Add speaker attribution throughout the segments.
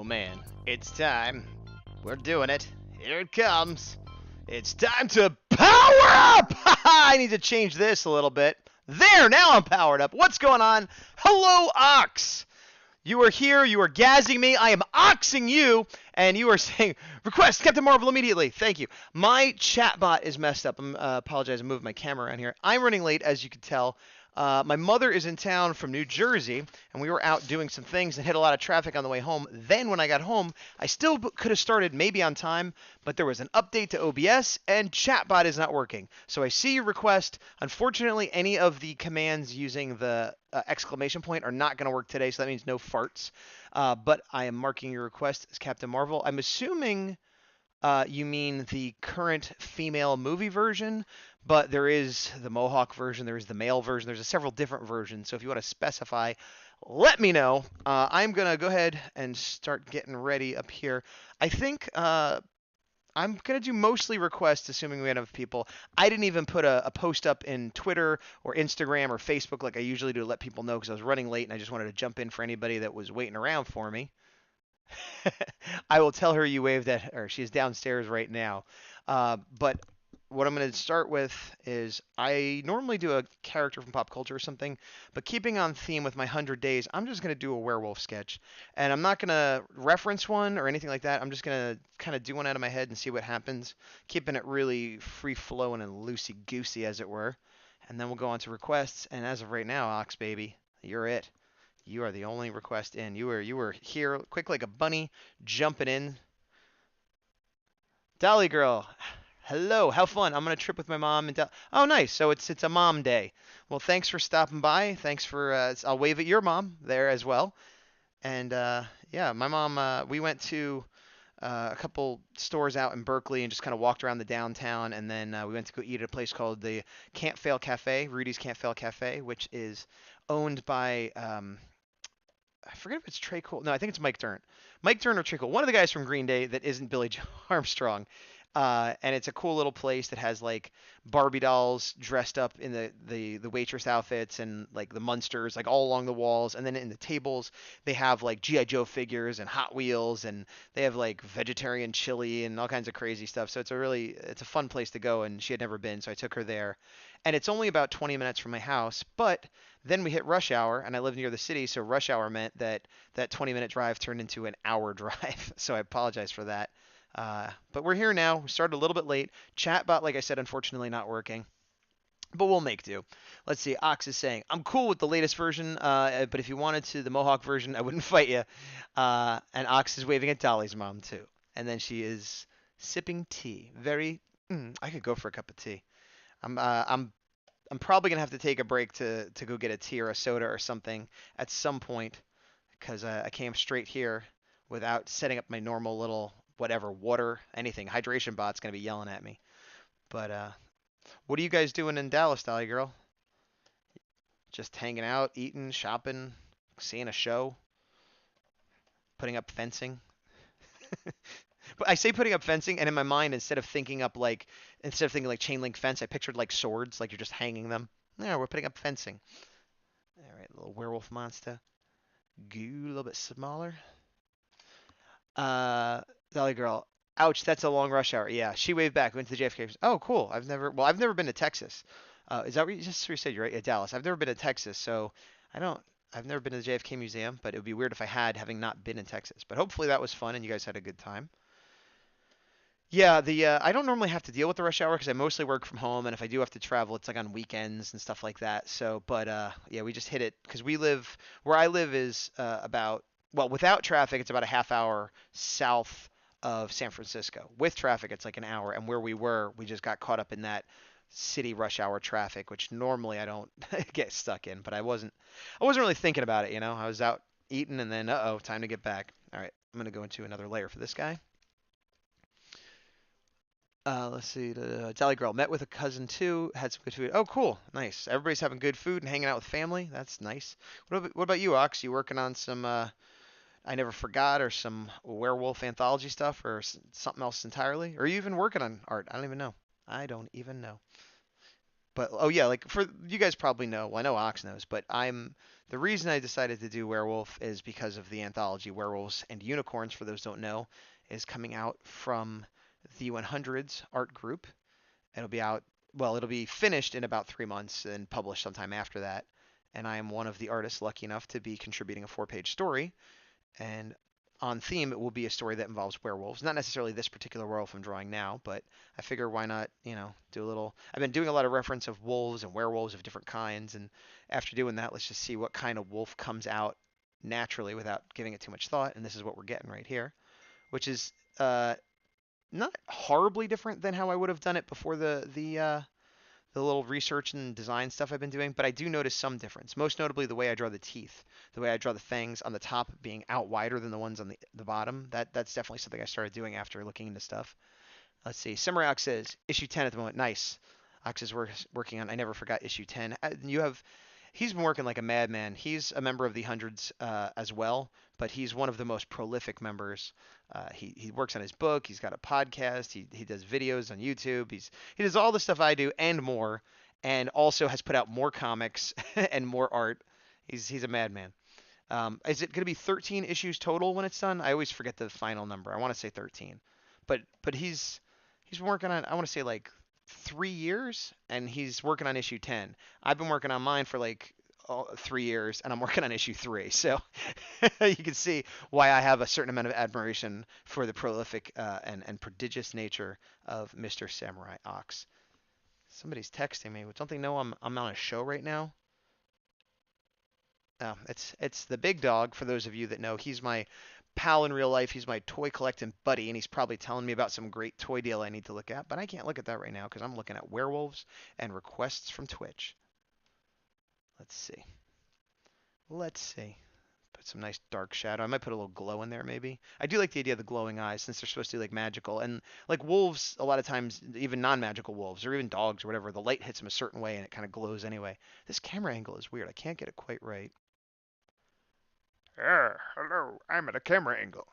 Speaker 1: Oh man, it's time. We're doing it. Here it comes. It's time to power up! I need to change this a little bit. There, now I'm powered up. What's going on? Hello, Ox. You are here. You are gazzing me. I am oxing you, and you are saying, request Captain Marvel immediately. Thank you. My chatbot is messed up. I apologize. I moved my camera around here. I'm running late, as you can tell. My mother is in town from New Jersey, and we were out doing some things and hit a lot of traffic on the way home. Then when I got home, I still could have started maybe on time, but there was an update to OBS, and chatbot is not working. So I see your request. Unfortunately, any of the commands using the exclamation point are not going to work today, so that means no farts. But I am marking your request as Captain Marvel. I'm assuming you mean the current female movie version, but there is the Mohawk version, there is the male version, there's several different versions. So if you want to specify, let me know. I'm going to go ahead and start getting ready up here. I think I'm going to do mostly requests, assuming we have enough people. I didn't even put a post up in Twitter or Instagram or Facebook like I usually do to let people know because I was running late and I just wanted to jump in for anybody that was waiting around for me. I will tell her you waved at her. She's downstairs right now. But what I'm going to start with is I normally do a character from pop culture or something, but keeping on theme with my 100 days, I'm just going to do a werewolf sketch. And I'm not going to reference one or anything like that. I'm just going to kind of do one out of my head and see what happens, keeping it really free-flowing and loosey-goosey, as it were. And then we'll go on to requests. And as of right now, Ox Baby, you're it. You are the only request in. You were here quick like a bunny, jumping in. Dolly girl, hello, how fun. I'm on a trip with my mom and oh nice. So it's a mom day. Well, thanks for stopping by. Thanks for I'll wave at your mom there as well. And yeah, my mom we went to a couple stores out in Berkeley and just kind of walked around the downtown, and then we went to go eat at a place called the Can't Fail Cafe, Rudy's Can't Fail Cafe, which is owned by I forget if it's Trey Cole. No, I think it's Mike Dern. Mike Dern or Trey Cole. One of the guys from Green Day that isn't Billy Joe Armstrong. And it's a cool little place that has like Barbie dolls dressed up in the waitress outfits and like the Munsters like all along the walls. And then in the tables they have like G.I. Joe figures and Hot Wheels, and they have like vegetarian chili and all kinds of crazy stuff. So it's a fun place to go, and she had never been, so I took her there. And it's only about 20 minutes from my house, but then we hit rush hour, and I live near the city, so rush hour meant that 20-minute drive turned into an hour drive. So I apologize for that. But we're here now. We started a little bit late. Chatbot, like I said, unfortunately not working. But we'll make do. Let's see. Ox is saying, I'm cool with the latest version, but if you wanted to, the Mohawk version, I wouldn't fight you. And Ox is waving at Dolly's mom, too. And then she is sipping tea. I could go for a cup of tea. I'm probably gonna have to take a break to go get a tea or a soda or something at some point, because I came straight here without setting up my normal little whatever water anything. Hydration bot's gonna be yelling at me. But what are you guys doing in Dallas, Dolly girl? Just hanging out, eating, shopping, seeing a show, putting up fencing? But I say putting up fencing, and in my mind, instead of thinking like chain link fence, I pictured like swords, like you're just hanging them. Yeah, we're putting up fencing. All right, little werewolf monster. Goo, a little bit smaller. Dolly girl. Ouch, that's a long rush hour. Yeah, she waved back. Went to the JFK. Oh, cool. I've never been to Texas. Is that what you just said? You're right. Yeah, Dallas. I've never been to Texas, so I've never been to the JFK Museum, but it would be weird if I had, having not been in Texas. But hopefully that was fun and you guys had a good time. Yeah, I don't normally have to deal with the rush hour because I mostly work from home, and if I do have to travel, it's like on weekends and stuff like that. So, but yeah, we just hit it because where I live is without traffic, it's about a half hour south of San Francisco. With traffic, it's like an hour, and where we just got caught up in that city rush hour traffic, which normally I don't get stuck in, but I wasn't really thinking about it, I was out eating, and then time to get back. All right, I'm gonna go into another layer for this guy. Let's see. The Dolly girl met with a cousin too. Had some good food. Oh, cool. Nice. Everybody's having good food and hanging out with family. That's nice. What about you, Ox? You working on some I Never Forgot or some werewolf anthology stuff or something else entirely? Or are you even working on art? I don't even know. But oh yeah, like for you guys probably know, well I know Ox knows, but the reason I decided to do Werewolf is because of the anthology Werewolves and Unicorns, for those who don't know, is coming out from the 100s art group. It'll be out, well, it'll be finished in about 3 months and published sometime after that. And I am one of the artists lucky enough to be contributing a 4-page story. And on theme, it will be a story that involves werewolves. Not necessarily this particular werewolf I'm drawing now, but I figure why not, do a little. I've been doing a lot of reference of wolves and werewolves of different kinds, and after doing that, let's just see what kind of wolf comes out naturally without giving it too much thought. And this is what we're getting right here, which is not horribly different than how I would have done it before the little research and design stuff I've been doing, but I do notice some difference. Most notably, the way I draw the teeth, the way I draw the fangs on the top being out wider than the ones on the bottom. That's definitely something I started doing after looking into stuff. Let's see. Samurai Ox says issue 10 at the moment. Nice. Ox is working on. I never forgot issue 10. You have. He's been working like a madman. He's a member of the hundreds as well, but he's one of the most prolific members. He works on his book. He's got a podcast. He does videos on YouTube. He does all the stuff I do and more, and also has put out more comics and more art. He's a madman. Is it going to be 13 issues total when it's done? I always forget the final number. I want to say 13, but he's been working on, I want to say like 3 years, and he's working on issue 10. I've been working on mine for like 3 years, and I'm working on issue 3. So you can see why I have a certain amount of admiration for the prolific and prodigious nature of Mr. Samurai Ox. Somebody's texting me. Don't they know I'm on a show right now? Oh, it's the big dog. For those of you that know, he's my pal in real life. He's my toy collecting buddy, and he's probably telling me about some great toy deal I need to look at. But I can't look at that right now because I'm looking at werewolves and requests from Twitch. Let's see. Let's see. Put some nice dark shadow. I might put a little glow in there maybe. I do like the idea of the glowing eyes since they're supposed to be like magical. And like wolves, a lot of times, even non-magical wolves or even dogs or whatever, the light hits them a certain way and it kind of glows anyway. This camera angle is weird. I can't get it quite right. Hello, I'm at a camera angle.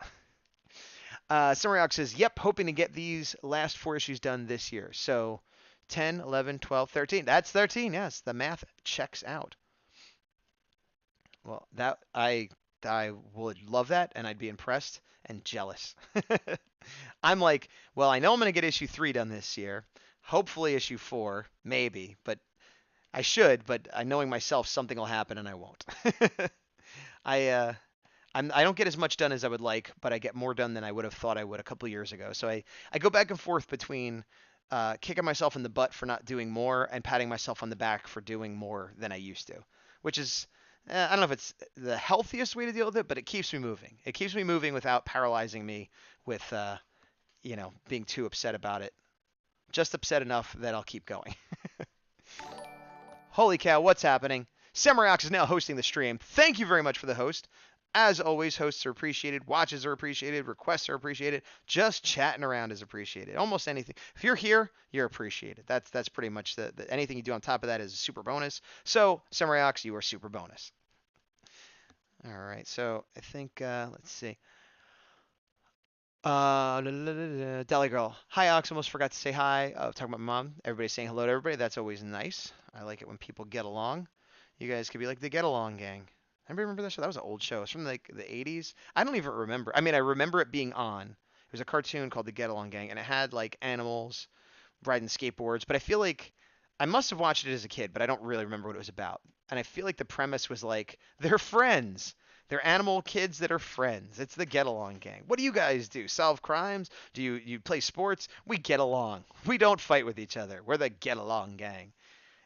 Speaker 1: Samurai Ox says, yep, hoping to get these last 4 issues done this year. So 10, 11, 12, 13. That's 13, yes. The math checks out. Well, I would love that, and I'd be impressed and jealous. I'm like, well, I know I'm going to get issue 3 done this year. Hopefully issue 4, maybe. But I should, but knowing myself, something will happen and I won't. I don't get as much done as I would like, but I get more done than I would have thought I would a couple of years ago. So I go back and forth between kicking myself in the butt for not doing more and patting myself on the back for doing more than I used to, which is, I don't know if it's the healthiest way to deal with it, but it keeps me moving. It keeps me moving without paralyzing me with, being too upset about it. Just upset enough that I'll keep going. Holy cow, what's happening? Samurai Ox is now hosting the stream. Thank you very much for the host. As always, hosts are appreciated, watches are appreciated, requests are appreciated, just chatting around is appreciated. Almost anything. If you're here, you're appreciated. That's pretty much anything you do on top of that is a super bonus. So, Samurai Ox, you are super bonus. All right, so I think, let's see. Deli Girl. Hi, Ox. Almost forgot to say hi. Talking about my mom. Everybody's saying hello to everybody. That's always nice. I like it when people get along. You guys could be like the Get Along Gang. Anybody remember that show? That was an old show. It's from like the 80s. I don't even remember. I mean, I remember it being on. It was a cartoon called the Get Along Gang, and it had like animals riding skateboards. But I feel like I must have watched it as a kid, but I don't really remember what it was about. And I feel like the premise was like they're friends. They're animal kids that are friends. It's the Get Along Gang. What do you guys do? Solve crimes? Do you play sports? We get along. We don't fight with each other. We're the Get Along Gang.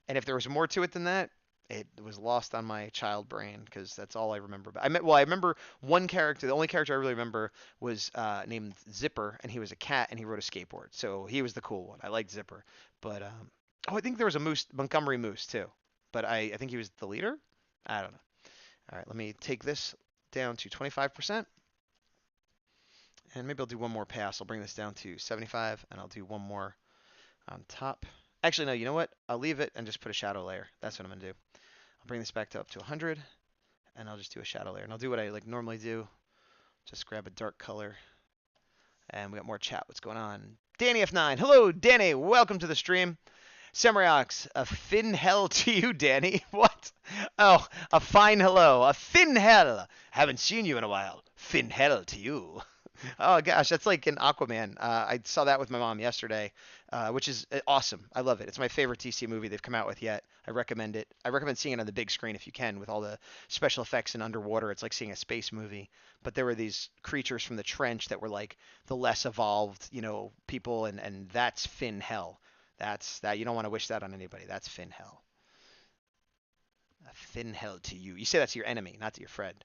Speaker 1: And if there was more to it than that, it was lost on my child brain because that's all I remember. I remember one character. The only character I really remember was named Zipper, and he was a cat, and he rode a skateboard. So he was the cool one. I liked Zipper. But I think there was a Moose, Montgomery Moose too. But I think he was the leader. I don't know. All right, let me take this down to 25%. And maybe I'll do one more pass. I'll bring this down to 75, and I'll do one more on top. Actually, no, you know what? I'll leave it and just put a shadow layer. That's what I'm going to do. I'll bring this back up to 100, and I'll just do a shadow layer. And I'll do what I like normally do. Just grab a dark color. And we got more chat. What's going on? Danny F9. Hello, Danny. Welcome to the stream. Samurai Ox, a fin hell to you, Danny. What? Oh, a fine hello. A fin hell. Haven't seen you in a while. Fin hell to you. Oh gosh, that's like an Aquaman. I saw that with my mom yesterday, which is awesome. I love it. It's my favorite DC movie they've come out with yet. I recommend it. I recommend seeing it on the big screen if you can, with all the special effects and underwater. It's like seeing a space movie. But there were these creatures from the trench that were like the less evolved, people, and that's Fin Hell. That's that. You don't want to wish that on anybody. That's Fin Hell. A Fin Hell to you. You say that to your enemy, not to your friend.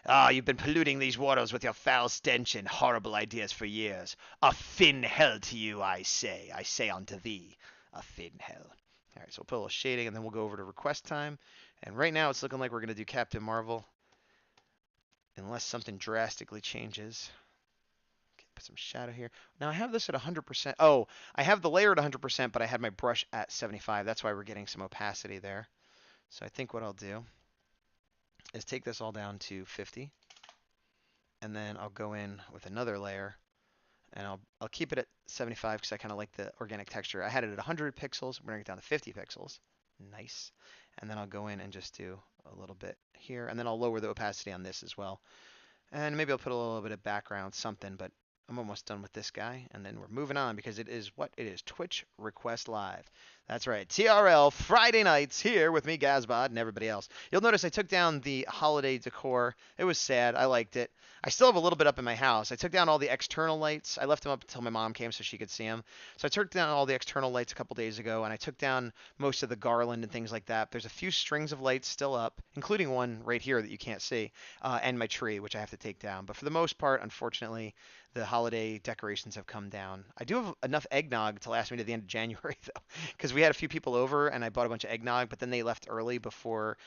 Speaker 1: Ah, you've been polluting these waters with your foul stench and horrible ideas for years. A fin hell to you, I say unto thee, a fin hell. All right, so we'll put a little shading, and then we'll go over to request time. And right now, it's looking like we're going to do Captain Marvel, unless something drastically changes. Okay, put some shadow here. Now, I have this at 100%. Oh, I have the layer at 100%, but I had my brush at 75. That's why we're getting some opacity there. So I think what I'll do is take this all down to 50, and then I'll go in with another layer, and I'll keep it at 75 because I kind of like the organic texture. I had it at 100 pixels. We're going to get down to 50 pixels. Nice. And then I'll go in and just do a little bit here, and then I'll lower the opacity on this as well. And maybe I'll put a little bit of background, something, but I'm almost done with this guy, and then we're moving on because it is what? It is Twitch Request Live. That's right, TRL Friday nights here with me, Gazbot, and everybody else. You'll notice I took down the holiday decor. It was sad. I liked it. I still have a little bit up in my house. I took down all the external lights. I left them up until my mom came so she could see them. So I took down all the external lights a couple days ago, and I took down most of the garland and things like that. There's a few strings of lights still up, including one right here that you can't see, and my tree, which I have to take down. But for the most part, unfortunately, the holiday decorations have come down. I do have enough eggnog to last me to the end of January, though, because we had a few people over and I bought a bunch of eggnog, but then they left early before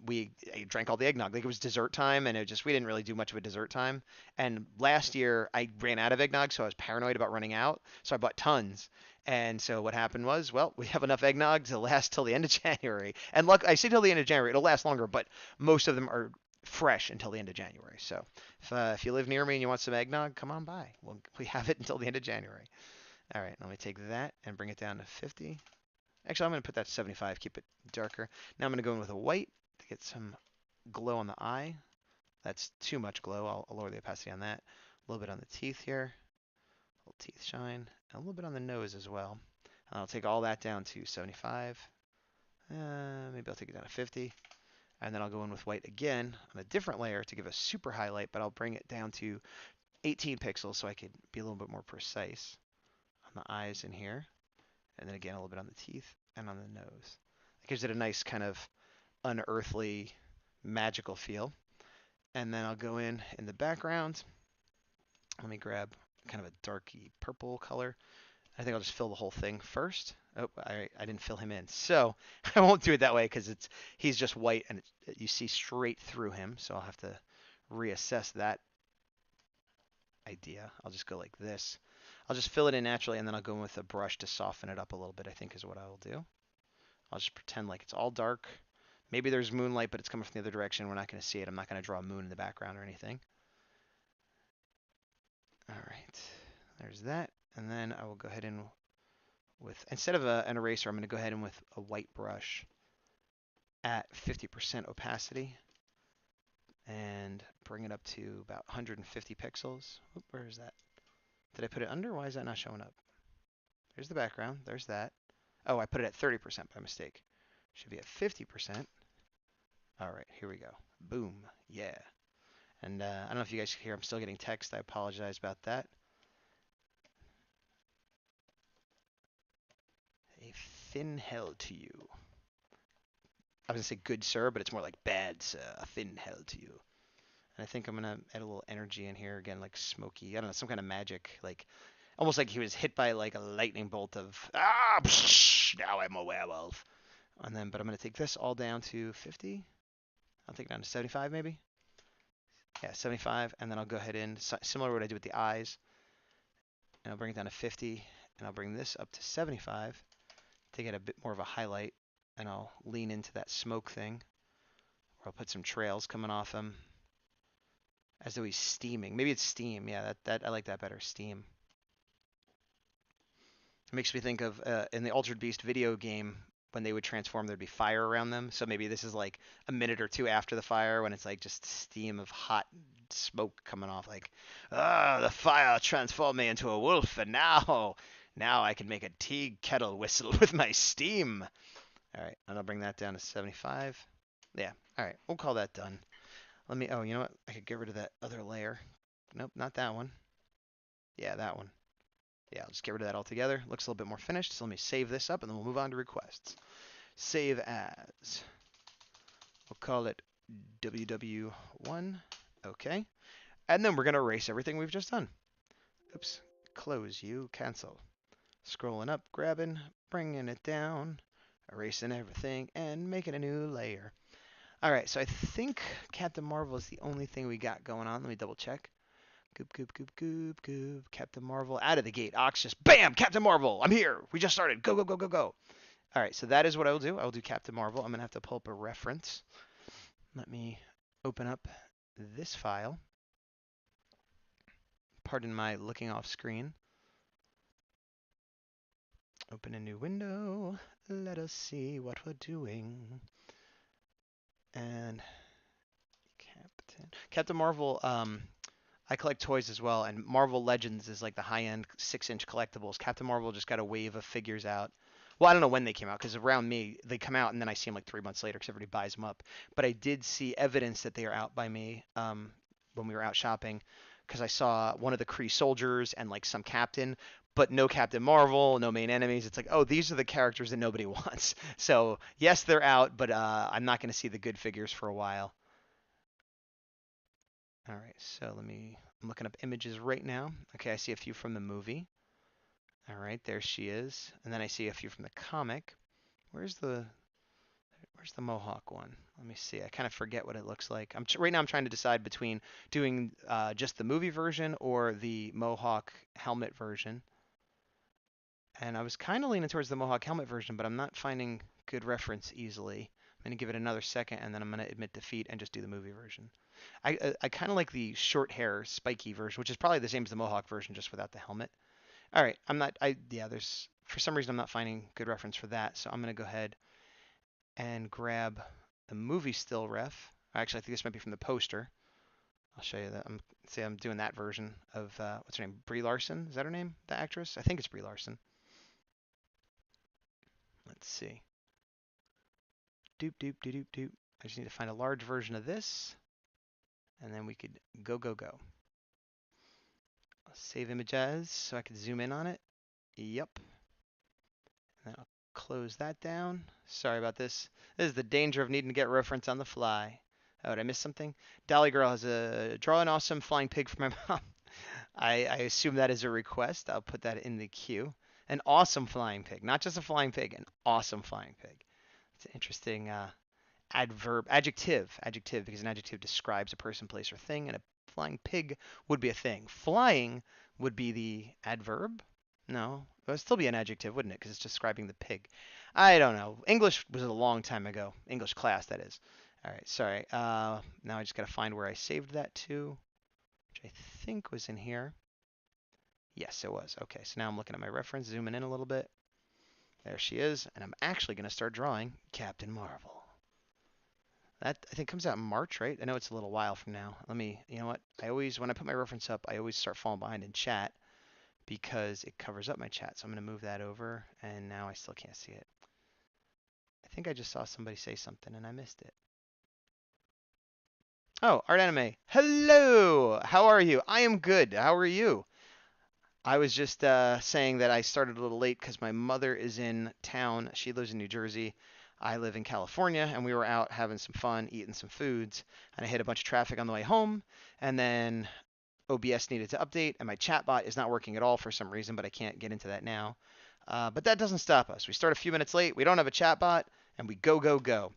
Speaker 1: we drank all the eggnog. Like, it was dessert time, and we didn't really do much of a dessert time. And last year I ran out of eggnog, so I was paranoid about running out, so I bought tons. And so what happened was, well, we have enough eggnog to last till the end of January. And look, I say till the end of January, it'll last longer, but most of them are fresh until the end of January. So if you live near me and you want some eggnog, come on by. We have it until the end of January. All right, let me take that and bring it down to 50. Actually, I'm going to put that to 75, keep it darker. Now I'm going to go in with a white to get some glow on the eye. That's too much glow. I'll lower the opacity on that. A little bit on the teeth here. A little teeth shine. And a little bit on the nose as well. And I'll take all that down to 75. Maybe I'll take it down to 50. And then I'll go in with white again on a different layer to give a super highlight, but I'll bring it down to 18 pixels so I could be a little bit more precise on the eyes in here. And then again, a little bit on the teeth and on the nose. That gives it a nice kind of unearthly, magical feel. And then I'll go in the background. Let me grab kind of a darky purple color. I think I'll just fill the whole thing first. Oh, I didn't fill him in. So I won't do it that way because he's just white and you see straight through him. So I'll have to reassess that idea. I'll just go like this. I'll just fill it in naturally, and then I'll go in with a brush to soften it up a little bit, I think is what I will do. I'll just pretend like it's all dark. Maybe there's moonlight, but it's coming from the other direction. We're not going to see it. I'm not going to draw a moon in the background or anything. All right, there's that. And then I will go ahead and instead of an eraser, I'm going to go ahead and with a white brush at 50% opacity and bring it up to about 150 pixels. Oop, where is that? Did I put it under? Why is that not showing up? There's the background. There's that. Oh, I put it at 30% by mistake. Should be at 50%. All right, here we go. Boom. Yeah. And I don't know if you guys can hear, I'm still getting text. I apologize about that. A thin hell to you. I was going to say good sir, but it's more like bad sir. A thin hell to you. And I think I'm going to add a little energy in here again, like smoky. I don't know, some kind of magic, like almost like he was hit by like a lightning bolt of, psh, now I'm a werewolf. And then, but I'm going to take this all down to 50. I'll take it down to 75 maybe. Yeah, 75. And then I'll go ahead and, similar to what I did with the eyes, and I'll bring it down to 50. And I'll bring this up to 75 to get a bit more of a highlight. And I'll lean into that smoke thing. Or I'll put some trails coming off him, as though he's steaming. Maybe it's steam. Yeah, that I like that better. Steam. It makes me think of in the Altered Beast video game when they would transform, there'd be fire around them. So maybe this is like a minute or two after the fire when it's like just steam of hot smoke coming off. Like, ah, the fire transformed me into a wolf, and now I can make a tea kettle whistle with my steam. All right, and I'll bring that down to 75. Yeah, all right, we'll call that done. Let me, oh, you know what? I could get rid of that other layer. Nope, not that one. Yeah, that one. Yeah, I'll just get rid of that altogether. Looks a little bit more finished. So let me save this up, and then we'll move on to requests. Save as. We'll call it WW1. Okay. And then we're going to erase everything we've just done. Oops. Close you. Cancel. Scrolling up, grabbing, bringing it down, erasing everything, and making a new layer. All right, so I think Captain Marvel is the only thing we got going on. Let me double check. Goop, goop, goop, goop, goop. Captain Marvel out of the gate. Ox just bam! Captain Marvel! I'm here! We just started. Go, go, go, go, go. All right, so that is what I will do. I will do Captain Marvel. I'm going to have to pull up a reference. Let me open up this file. Pardon my looking off screen. Open a new window. Let us see what we're doing. And Captain Marvel, I collect toys as well, and Marvel Legends is like the high-end 6-inch collectibles. Captain Marvel just got a wave of figures out. Well, I don't know when they came out, because around me, they come out, and then I see them like 3 months later, because everybody buys them up. But I did see evidence that they are out by me when we were out shopping, because I saw one of the Kree soldiers and like some captain, but no Captain Marvel, no main enemies. It's like, oh, these are the characters that nobody wants. So yes, they're out, but I'm not going to see the good figures for a while. All right, so I'm looking up images right now. Okay, I see a few from the movie. All right, there she is. And then I see a few from the comic. Where's the Mohawk one? Let me see. I kind of forget what it looks like. Right now I'm trying to decide between doing just the movie version or the Mohawk helmet version. And I was kind of leaning towards the Mohawk helmet version, but I'm not finding good reference easily. I'm going to give it another second, and then I'm going to admit defeat and just do the movie version. I kind of like the short hair, spiky version, which is probably the same as the Mohawk version, just without the helmet. All right, there's, for some reason, I'm not finding good reference for that, so I'm going to go ahead and grab the movie still ref. Actually, I think this might be from the poster. I'll show you that. I'm doing that version of, what's her name? Brie Larson? Is that her name, the actress? I think it's Brie Larson. Let's see. Doop, doop, doop, doop, doop. I just need to find a large version of this, and then we could go, go, go. I'll save image as so I can zoom in on it. Yep. And then I'll close that down. Sorry about this. This is the danger of needing to get reference on the fly. Oh, did I miss something? Dolly Girl has a draw an awesome flying pig for my mom. I assume that is a request. I'll put that in the queue. An awesome flying pig, not just a flying pig, an awesome flying pig. It's an interesting adjective, because an adjective describes a person, place, or thing, and a flying pig would be a thing. Flying would be the adverb. No, it would still be an adjective, wouldn't it? Because it's describing the pig. I don't know. English was a long time ago. English class, that is. All right, sorry. Now I just got to find where I saved that to, which I think was in here. Yes, it was. Okay, so now I'm looking at my reference, zooming in a little bit. There she is, and I'm actually going to start drawing Captain Marvel. That, I think, comes out in March, right? I know it's a little while from now. You know what? When I put my reference up, I always start falling behind in chat because it covers up my chat. So I'm going to move that over, and now I still can't see it. I think I just saw somebody say something, and I missed it. Oh, Art Anime. Hello! How are you? I am good. How are you? I was just saying that I started a little late because my mother is in town. She lives in New Jersey. I live in California, and we were out having some fun, eating some foods, and I hit a bunch of traffic on the way home, and then OBS needed to update, and my chatbot is not working at all for some reason, but I can't get into that now. But that doesn't stop us. We start a few minutes late, we don't have a chatbot, and we go, go, go.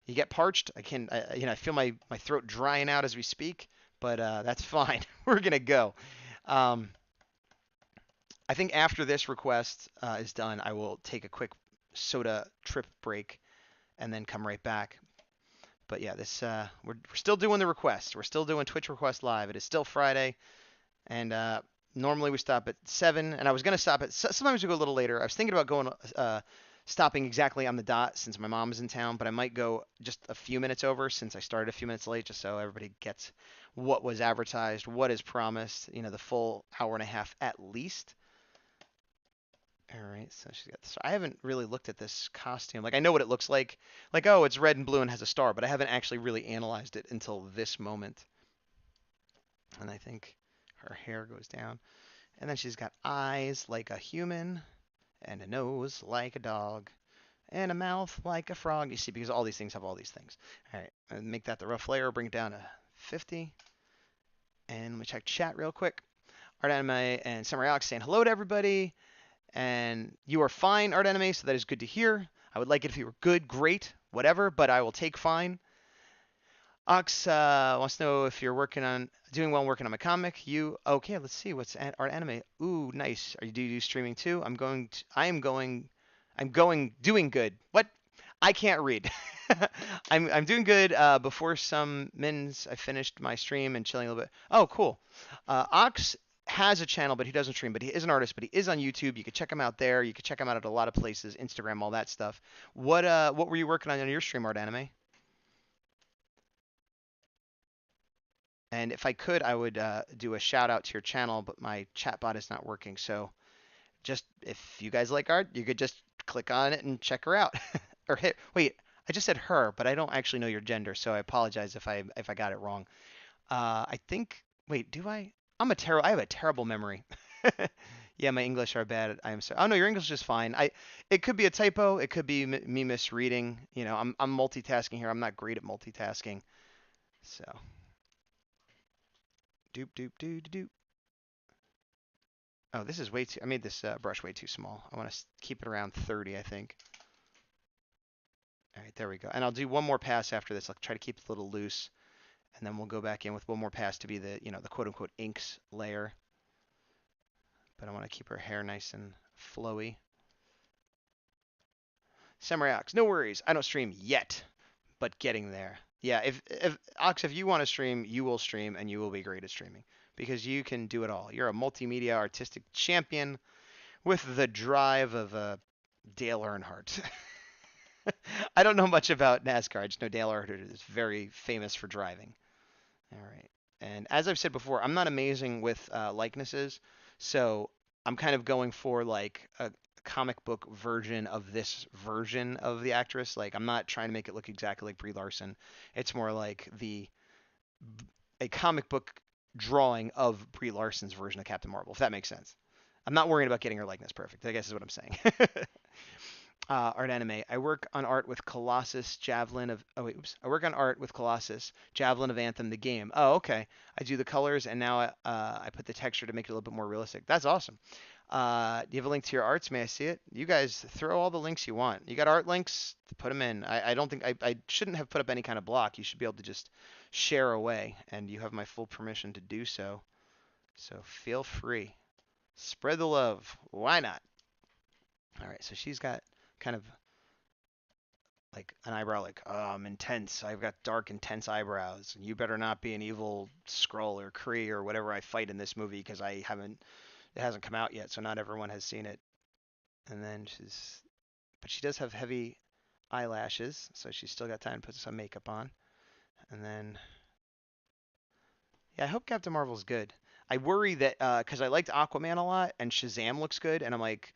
Speaker 1: You get parched. I feel my throat drying out as we speak, but that's fine. We're going to go. I think after this request is done, I will take a quick soda trip break and then come right back. But yeah, we're still doing the request. We're still doing Twitch request live. It is still Friday, and Normally we stop at 7, and I was gonna stop at. Sometimes we go a little later. I was thinking about going, stopping exactly on the dot since my mom is in town, but I might go just a few minutes over since I started a few minutes late, just so everybody gets what was advertised, what is promised. You know, the full hour and a half at least. All right, so she's got this. I haven't really looked at this costume. Like I know what it looks like. Like, oh, it's red and blue and has a star, but I haven't actually really analyzed it until this moment. And I think her hair goes down. And then she's got eyes like a human, and a nose like a dog, and a mouth like a frog. You see, because all these things have all these things. All right, and make that the rough layer. Bring it down to 50. And let me check chat real quick. Art Anime and Samurai Alex saying hello to everybody. And you are fine, Art Anime, so that is good to hear. I would like it if you were good, great, whatever, but I will take fine. Ox wants to know if you're doing well working on my comic. Okay? Let's see what's Art Anime. Ooh, nice. Do you do streaming too? Doing good. What? I can't read. I'm doing good. Before some mins, I finished my stream and chilling a little bit. Oh, cool. Ox has a channel, but he doesn't stream. But he is an artist. But he is on YouTube. You can check him out there. You can check him out at a lot of places, Instagram, all that stuff. What were you working on your stream, Art Anime? And if I could, I would do a shout out to your channel, but my chatbot is not working. So just if you guys like art, you could just click on it and check her out. Or wait, I just said her, but I don't actually know your gender, so I apologize if I got it wrong. I think, wait, do I? I have a terrible memory. Yeah, my English are bad. I am sorry. Oh no, your English is fine. It could be a typo. It could be me misreading. You know, I'm multitasking here. I'm not great at multitasking. So, doop doop doop doop. Oh, this is way too. I made this brush way too small. I want to keep it around 30, I think. All right, there we go. And I'll do one more pass after this. I'll try to keep it a little loose, and then we'll go back in with one more pass to be the, the quote unquote inks layer. But I want to keep her hair nice and flowy. Samurai Ox, no worries. I don't stream yet, but getting there. Yeah, if Ox, if you want to stream, you will stream, and you will be great at streaming because you can do it all. You're a multimedia artistic champion with the drive of a Dale Earnhardt. I don't know much about NASCAR. I just know Dale Earnhardt is very famous for driving. All right. And as I've said before, I'm not amazing with likenesses, so I'm kind of going for like a comic book version of this version of the actress. Like I'm not trying to make it look exactly like Brie Larson. It's more like a comic book drawing of Brie Larson's version of Captain Marvel, if that makes sense. I'm not worried about getting her likeness perfect, I guess is what I'm saying. Art Anime. I work on art with Colossus, Javelin of. Oh wait, oops. I work on art with Colossus, Javelin of Anthem, the game. Oh, okay. I do the colors and now I put the texture to make it a little bit more realistic. That's awesome. Do you have a link to your arts? May I see it? You guys throw all the links you want. You got art links? Put them in. I don't think I shouldn't have put up any kind of block. You should be able to just share away, and you have my full permission to do so. So feel free. Spread the love. Why not? All right. So she's got kind of like an eyebrow like, oh, I'm intense. I've got dark, intense eyebrows. And you better not be an evil Skrull or Kree or whatever I fight in this movie because it hasn't come out yet, so not everyone has seen it. And then but she does have heavy eyelashes, so she's still got time to put some makeup on. And then, yeah, I hope Captain Marvel's good. I worry that because I liked Aquaman a lot and Shazam looks good, and I'm like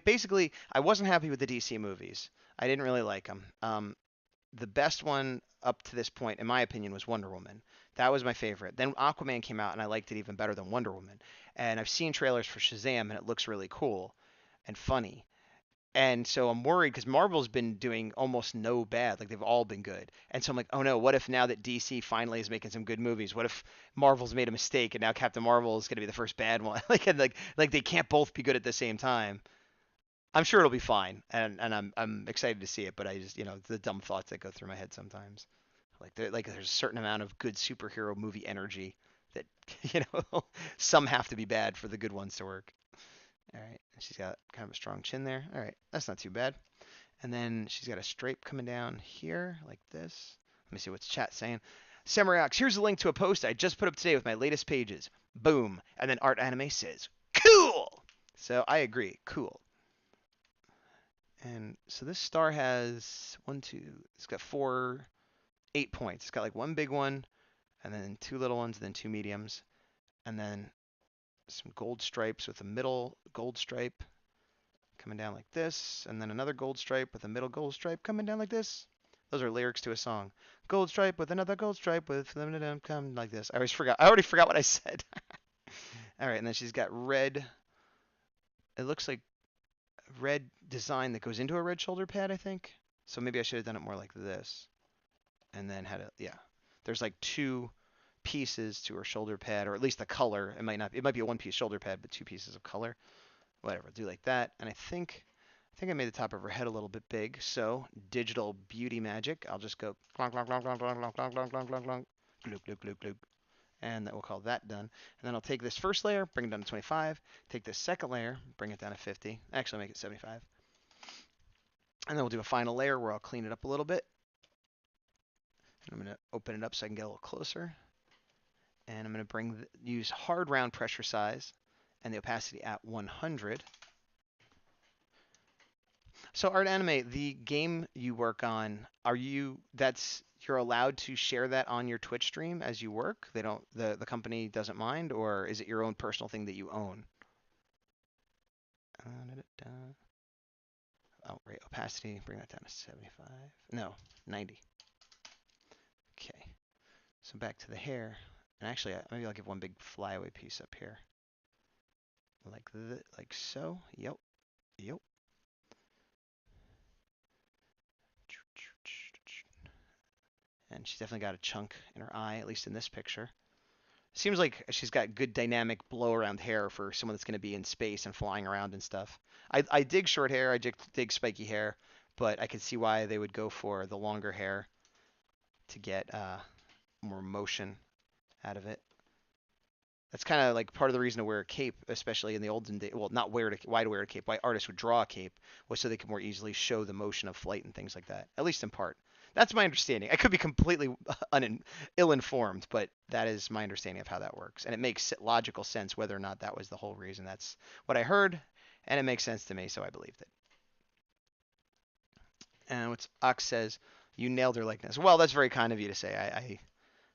Speaker 1: basically I wasn't happy with the DC movies. I didn't really like them. The best one up to this point, in my opinion, was Wonder Woman. That was my favorite. Then Aquaman came out, and I liked it even better than Wonder Woman. And I've seen trailers for Shazam, and it looks really cool and funny. And so I'm worried because Marvel's been doing almost no bad. Like they've all been good. And so I'm like, oh no, what if now that DC finally is making some good movies? What if Marvel's made a mistake and now Captain Marvel is going to be the first bad one? like they can't both be good at the same time. I'm sure it'll be fine, and I'm excited to see it. But I just the dumb thoughts that go through my head sometimes. There's a certain amount of good superhero movie energy that some have to be bad for the good ones to work. All right, and she's got kind of a strong chin there. All right, that's not too bad. And then she's got a stripe coming down here like this. Let me see what's chat saying. Samurai Ox, here's a link to a post I just put up today with my latest pages. Boom. And then Art Anime says, cool. So I agree. Cool. And so this star has it's got 8 points. It's got like one big one, and then 2 little ones, and then 2 mediums, and then some gold stripes with a middle gold stripe coming down like this, and then another gold stripe with a middle gold stripe coming down like this. Those are lyrics to a song. Gold stripe with another gold stripe with come like this. I already forgot what I said. All right, and then she's got red. It looks like red design that goes into a red shoulder pad, I think. So maybe I should have done it more like this. And then yeah. There's like 2 pieces to her shoulder pad, or at least the color. It might be a 1-piece shoulder pad, but 2 pieces of color. Whatever, do like that. And I think I made the top of her head a little bit big. So digital beauty magic. I'll just go clonk, clonk, clonk, clonk, clonk, clonk, clonk, clonk, clonk, clonk, clonk, gloop, gloop, gloop, gloop. And that we'll call that done. And then I'll take this first layer, bring it down to 25. Take this second layer, bring it down to 50. Actually, make it 75. And then we'll do a final layer where I'll clean it up a little bit. And I'm going to open it up so I can get a little closer. And I'm going to use hard round pressure size and the opacity at 100. So Art Anime, the game you work on, you're allowed to share that on your Twitch stream as you work? The company doesn't mind, or is it your own personal thing that you own? Oh, right, opacity, bring that down to 75. No, 90. Okay, so back to the hair. And actually, maybe I'll give one big flyaway piece up here. Like so. Yep. And she's definitely got a chunk in her eye, at least in this picture. Seems like she's got good dynamic blow around hair for someone that's going to be in space and flying around and stuff. I dig short hair, I dig spiky hair, but I can see why they would go for the longer hair to get more motion out of it. That's kind of like part of the reason to wear a cape, especially in the olden days. Well, not why to wear a cape. Why artists would draw a cape was so they could more easily show the motion of flight and things like that. At least in part. That's my understanding. I could be completely ill-informed, but that is my understanding of how that works. And it makes logical sense whether or not that was the whole reason. That's what I heard, and it makes sense to me, so I believed it. And what's Ox says, you nailed her likeness. Well, that's very kind of you to say.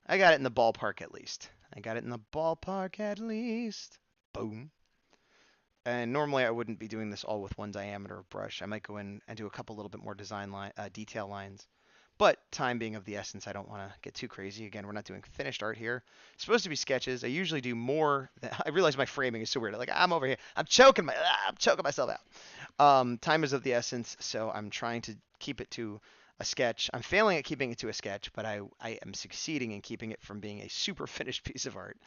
Speaker 1: I got it in the ballpark at least. Boom. And normally I wouldn't be doing this all with one diameter of brush. I might go in and do a couple little bit more detail lines. But time being of the essence, I don't want to get too crazy. Again, we're not doing finished art here. It's supposed to be sketches. I usually do more. I realize my framing is so weird. Like I'm over here. I'm choking myself out. Time is of the essence, so I'm trying to keep it to a sketch. I'm failing at keeping it to a sketch, but I am succeeding in keeping it from being a super finished piece of art.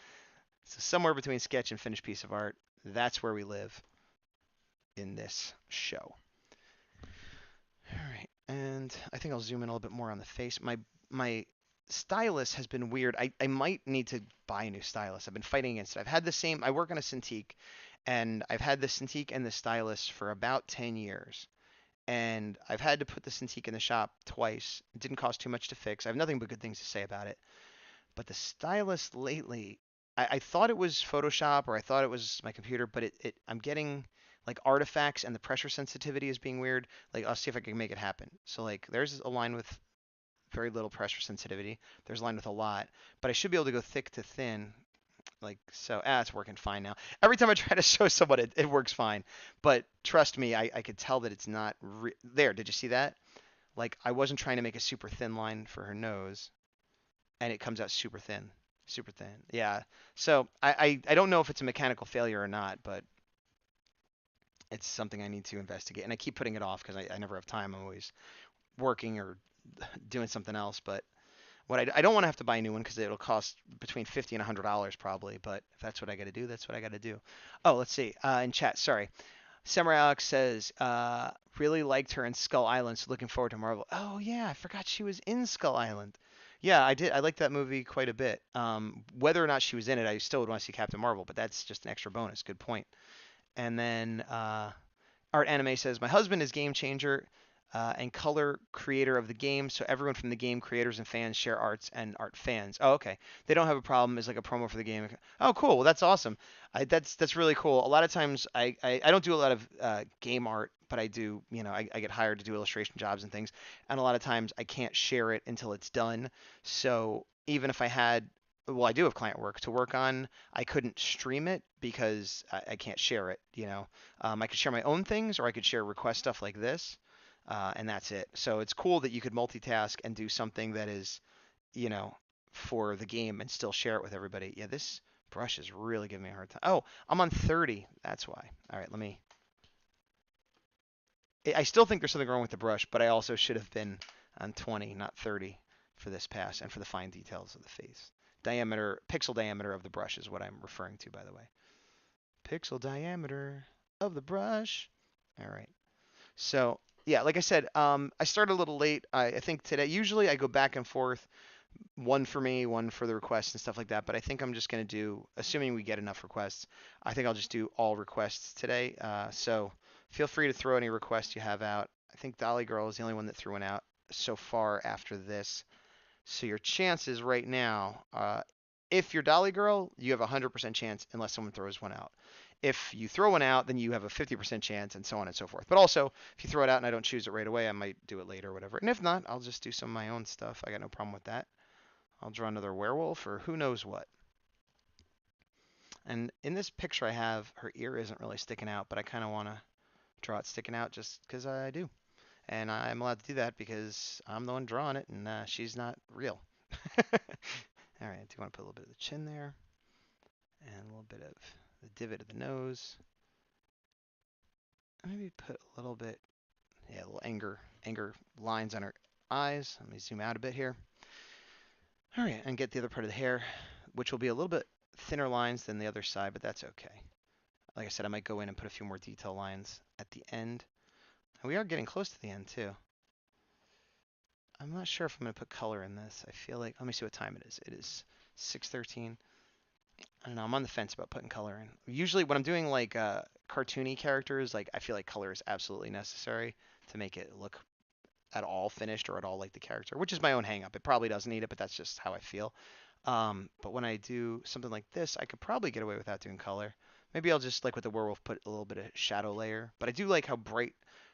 Speaker 1: So somewhere between sketch and finished piece of art, that's where we live in this show. All right, and I think I'll zoom in a little bit more on the face. My stylus has been weird. I might need to buy a new stylus. I've been fighting against it. I work on a Cintiq, and I've had the Cintiq and the stylus for about 10 years. And I've had to put the Cintiq in the shop twice. It didn't cost too much to fix. I have nothing but good things to say about it. But the stylus lately, I thought it was Photoshop or I thought it was my computer, but I'm getting like artifacts and the pressure sensitivity is being weird. Like I'll see if I can make it happen. So like there's a line with very little pressure sensitivity. There's a line with a lot, but I should be able to go thick to thin. Like so, it's working fine now. Every time I try to show someone it works fine. But trust me, I could tell that it's not there. Did you see that? Like I wasn't trying to make a super thin line for her nose, and it comes out super thin. Super thin. Yeah. So I don't know if it's a mechanical failure or not, but it's something I need to investigate. And I keep putting it off because I never have time. I'm always working or doing something else. But I don't want to have to buy a new one because it'll cost between $50 and $100 probably. But if that's what I got to do, that's what I got to do. Oh, let's see. In chat, sorry. Samurai Alex says, really liked her in Skull Island, so looking forward to Marvel. Oh, yeah, I forgot she was in Skull Island. Yeah, I did. I liked that movie quite a bit. Whether or not she was in it, I still would want to see Captain Marvel, but that's just an extra bonus. Good point. And then Art Anime says, my husband is Game Changer. and color creator of the game, so everyone from the game creators and fans share arts and art fans. Oh, okay. They don't have a problem. It's like a promo for the game. Oh, cool. Well, that's awesome. That's really cool. A lot of times I don't do a lot of game art, but I do, I get hired to do illustration jobs and things, and a lot of times I can't share it until it's done. So even if I had, well, I do have client work to work on, I couldn't stream it because I can't share it. I could share my own things, or I could share request stuff like this, and that's it. So it's cool that you could multitask and do something that is, you know, for the game and still share it with everybody. Yeah, this brush is really giving me a hard time. Oh, I'm on 30. That's why. All right, let me. I still think there's something wrong with the brush, but I also should have been on 20, not 30 for this pass and for the fine details of the face. Pixel diameter of the brush is what I'm referring to, by the way. Pixel diameter of the brush. All right. So yeah, like I said, I started a little late. I think today, usually I go back and forth, one for me, one for the requests and stuff like that. But I think I'm just going to do, assuming we get enough requests, I think I'll just do all requests today. So feel free to throw any requests you have out. I think Dolly Girl is the only one that threw one out so far after this. So your chances right now, if you're Dolly Girl, you have a 100% chance unless someone throws one out. If you throw one out, then you have a 50% chance, and so on and so forth. But also, if you throw it out and I don't choose it right away, I might do it later or whatever. And if not, I'll just do some of my own stuff. I got no problem with that. I'll draw another werewolf or who knows what. And in this picture I have, her ear isn't really sticking out, but I kind of want to draw it sticking out just because I do. And I'm allowed to do that because I'm the one drawing it, and she's not real. All right, I do want to put a little bit of the chin there, and a little bit of the divot of the nose. Maybe put a little bit, yeah, a little anger lines on her eyes. Let me zoom out a bit here. All right, and get the other part of the hair, which will be a little bit thinner lines than the other side, but that's okay. Like I said, I might go in and put a few more detail lines at the end. And we are getting close to the end, too. I'm not sure if I'm going to put color in this. I feel like, let me see what time it is. It is 6:13. I don't know. I'm on the fence about putting color in. Usually when I'm doing like cartoony characters, like I feel like color is absolutely necessary to make it look at all finished or at all like the character, which is my own hang up. It probably doesn't need it, but that's just how I feel. But when I do something like this, I could probably get away without doing color. Maybe I'll just, like with the werewolf, put a little bit of shadow layer. But I do like how bright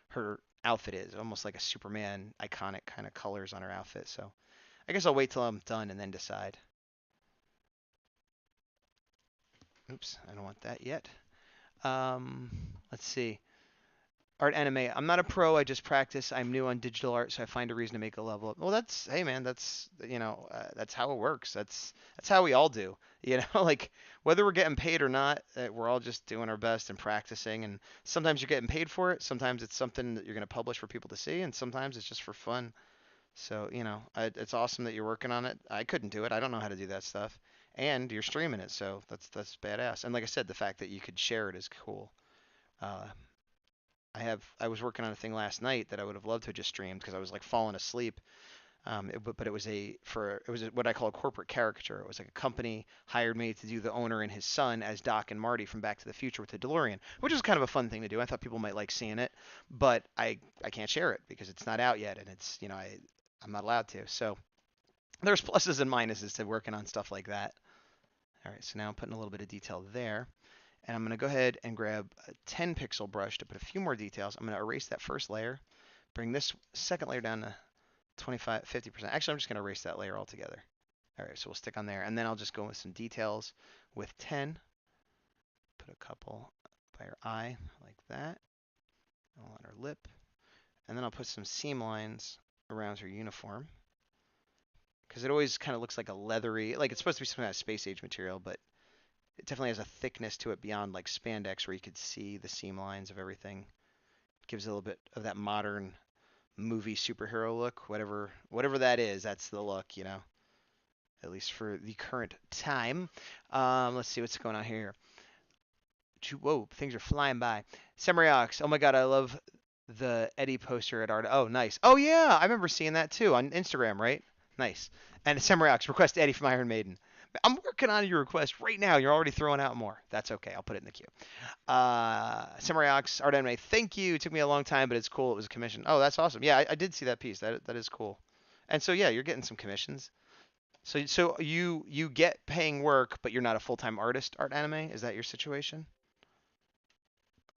Speaker 1: her outfit is, almost like a Superman iconic kind of colors on her outfit. So I guess I'll wait till I'm done and then decide. Oops, I don't want that yet. Let's see. Art anime. I'm not a pro. I just practice. I'm new on digital art, so I find a reason to make a level up. Well, hey man, that's how it works. That's how we all do. Like whether we're getting paid or not, we're all just doing our best and practicing. And sometimes you're getting paid for it. Sometimes it's something that you're gonna publish for people to see, and sometimes it's just for fun. So it's awesome that you're working on it. I couldn't do it. I don't know how to do that stuff. And you're streaming it, so that's badass. And like I said, the fact that you could share it is cool. Uh, I was working on a thing last night that I would have loved to have just streamed because I was like falling asleep. But it was what I call a corporate caricature. It was like a company hired me to do the owner and his son as Doc and Marty from Back to the Future with the DeLorean, which is kind of a fun thing to do. I thought people might like seeing it, but I can't share it because it's not out yet, and it's I'm not allowed to. So there's pluses and minuses to working on stuff like that. All right, so now I'm putting a little bit of detail there. And I'm going to go ahead and grab a 10 pixel brush to put a few more details. I'm going to erase that first layer, bring this second layer down to 25, 50%. Actually, I'm just going to erase that layer altogether. All right, so we'll stick on there. And then I'll just go with some details with 10. Put a couple by her eye like that. On her lip. And then I'll put some seam lines around her uniform. Because it always kind of looks like a leathery, like it's supposed to be some kind of space age material, but it definitely has a thickness to it beyond like spandex where you could see the seam lines of everything. It gives a little bit of that modern movie superhero look, whatever that is. That's the look, at least for the current time. Let's see what's going on here. Whoa, things are flying by. Samurai, oh my god, I love the Eddie poster at Art. Oh, nice. Oh yeah, I remember seeing that too on Instagram, right? Nice. And Samurai request Eddie from Iron Maiden. I'm working on your request right now. You're already throwing out more. That's okay. I'll put it in the queue. Samurai Ox, Art Anime. Thank you. It took me a long time, but it's cool. It was a commission. Oh, that's awesome. Yeah, I did see that piece. That is cool. And so yeah, you're getting some commissions. So you get paying work, but you're not a full-time artist. Art Anime. Is that your situation?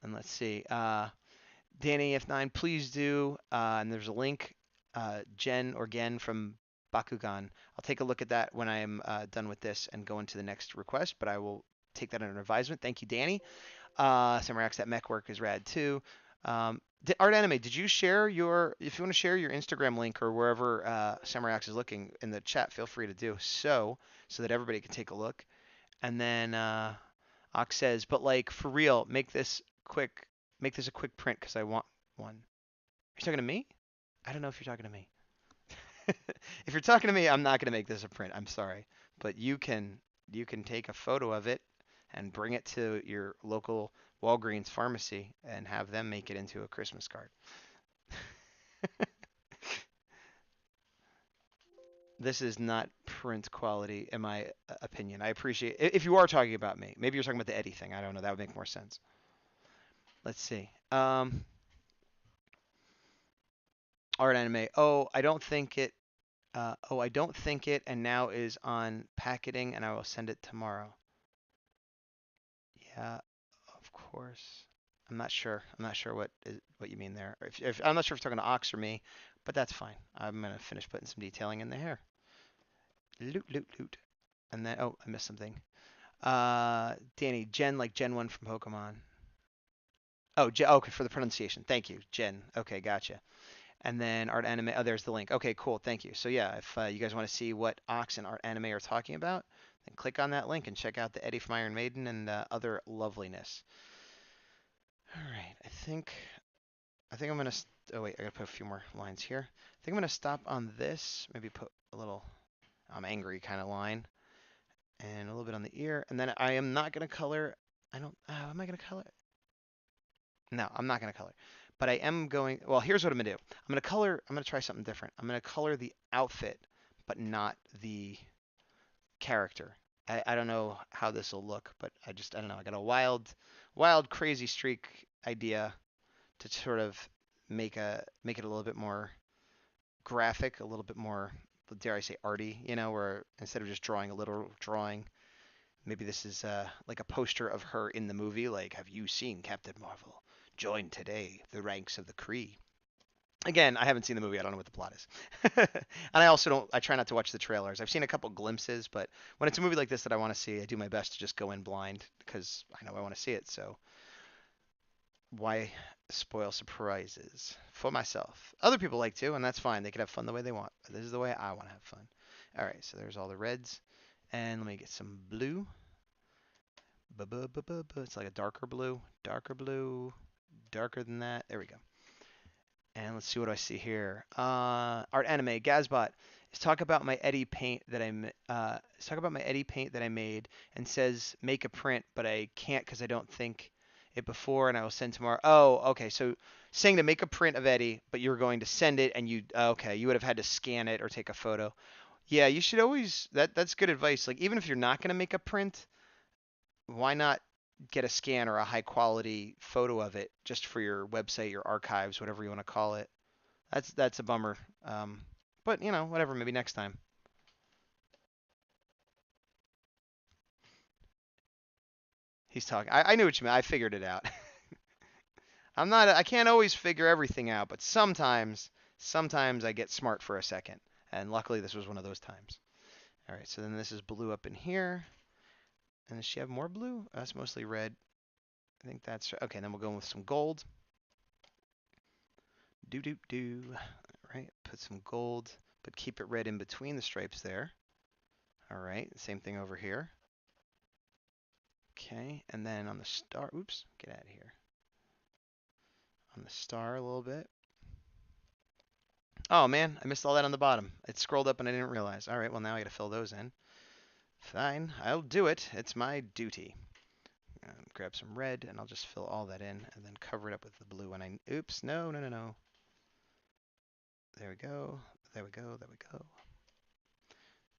Speaker 1: And let's see. Danny F9, please do. And there's a link, Jen or Gen from Bakugan. I'll take a look at that when I am done with this and go into the next request, but I will take that under advisement. Thank you, Danny. Samarax, that mech work is rad too. Art Anime, did you share if you want to share your Instagram link or wherever Samarax is looking in the chat, feel free to do so that everybody can take a look. And then Ox says, but like for real, make this a quick print because I want one. Are you talking to me? I don't know if you're talking to me. If you're talking to me, I'm not going to make this a print. I'm sorry, but you can take a photo of it and bring it to your local Walgreens pharmacy and have them make it into a Christmas card. This is not print quality, in my opinion. I appreciate if you are talking about me. Maybe you're talking about the Eddie thing. I don't know. That would make more sense. Let's see. Art Anime. I don't think it, and now is on packeting, and I will send it tomorrow. Yeah, of course. I'm not sure. I'm not sure what you mean there. If I'm not sure if you're talking to Ox or me, but that's fine. I'm gonna finish putting some detailing in the hair. Loot, loot, loot. And then, oh, I missed something. Danny, Gen, like Gen 1 from Pokemon. Oh, okay, for the pronunciation. Thank you, Gen. Okay, gotcha. And then Art Anime. Oh, there's the link. Okay, cool. Thank you. So yeah, if you guys want to see what Ox and Art Anime are talking about, then click on that link and check out the Eddie from Iron Maiden and other loveliness. All right, I think I'm gonna. Oh wait, I gotta put a few more lines here. I think I'm gonna stop on this. Maybe put a little I'm angry kind of line and a little bit on the ear, and then I am not gonna color. I don't. Am I gonna color? No, I'm not gonna color. But I am going. Well, here's what I'm gonna do. I'm gonna color. I'm gonna try something different. I'm gonna color the outfit, but not the character. I don't know how this will look, but I don't know. I got a wild, crazy streak idea to sort of make it a little bit more graphic, a little bit more, dare I say, arty. Where instead of just drawing a little drawing, maybe this is like a poster of her in the movie. Like, have you seen Captain Marvel? Join today the ranks of the Kree. Again, I haven't seen the movie. I don't know what the plot is. And I also don't. I try not to watch the trailers. I've seen a couple glimpses, but when it's a movie like this that I want to see, I do my best to just go in blind because I know I want to see it. So why spoil surprises for myself? Other people like to, and that's fine. They can have fun the way they want. But this is the way I want to have fun. All right, so there's all the reds, and let me get some blue. It's like a darker blue, darker than that. There we go. And let's see what I see here. Art Anime Gazbot is talk about my Eddie paint that I made and says make a print, but I can't because I don't think it before, and I will send tomorrow. Oh, okay. So saying to make a print of Eddie, but you're going to send it, and you would have had to scan it or take a photo. Yeah, you should always. That's good advice. Like even if you're not going to make a print, why not get a scan or a high quality photo of it just for your website, your archives, whatever you want to call it. That's a bummer. But whatever. Maybe next time. He's talking. I knew what you meant. I figured it out. I can't always figure everything out, but sometimes I get smart for a second. And luckily this was one of those times. All right. So then this is blue up in here. And does she have more blue? That's mostly red. I think that's okay. Then we'll go with some gold. Do. All right. Put some gold, but keep it red in between the stripes there. All right. Same thing over here. Okay, and then on the star, oops, get out of here. On the star a little bit. Oh man, I missed all that on the bottom. It scrolled up and I didn't realize. All right, well now I gotta fill those in. Fine, I'll do it. It's my duty. Grab some red and I'll just fill all that in and then cover it up with the blue. And oops, no. There we go.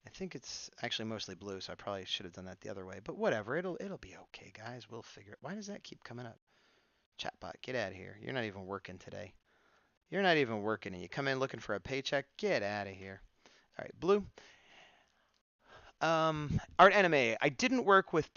Speaker 1: I think it's actually mostly blue, so I probably should have done that the other way. But whatever, it'll be okay, guys. We'll figure it. Why does that keep coming up? Chatbot, get out of here. You're not even working today. You're not even working, and you come in looking for a paycheck. Get out of here. All right, blue. Art anime. I didn't work with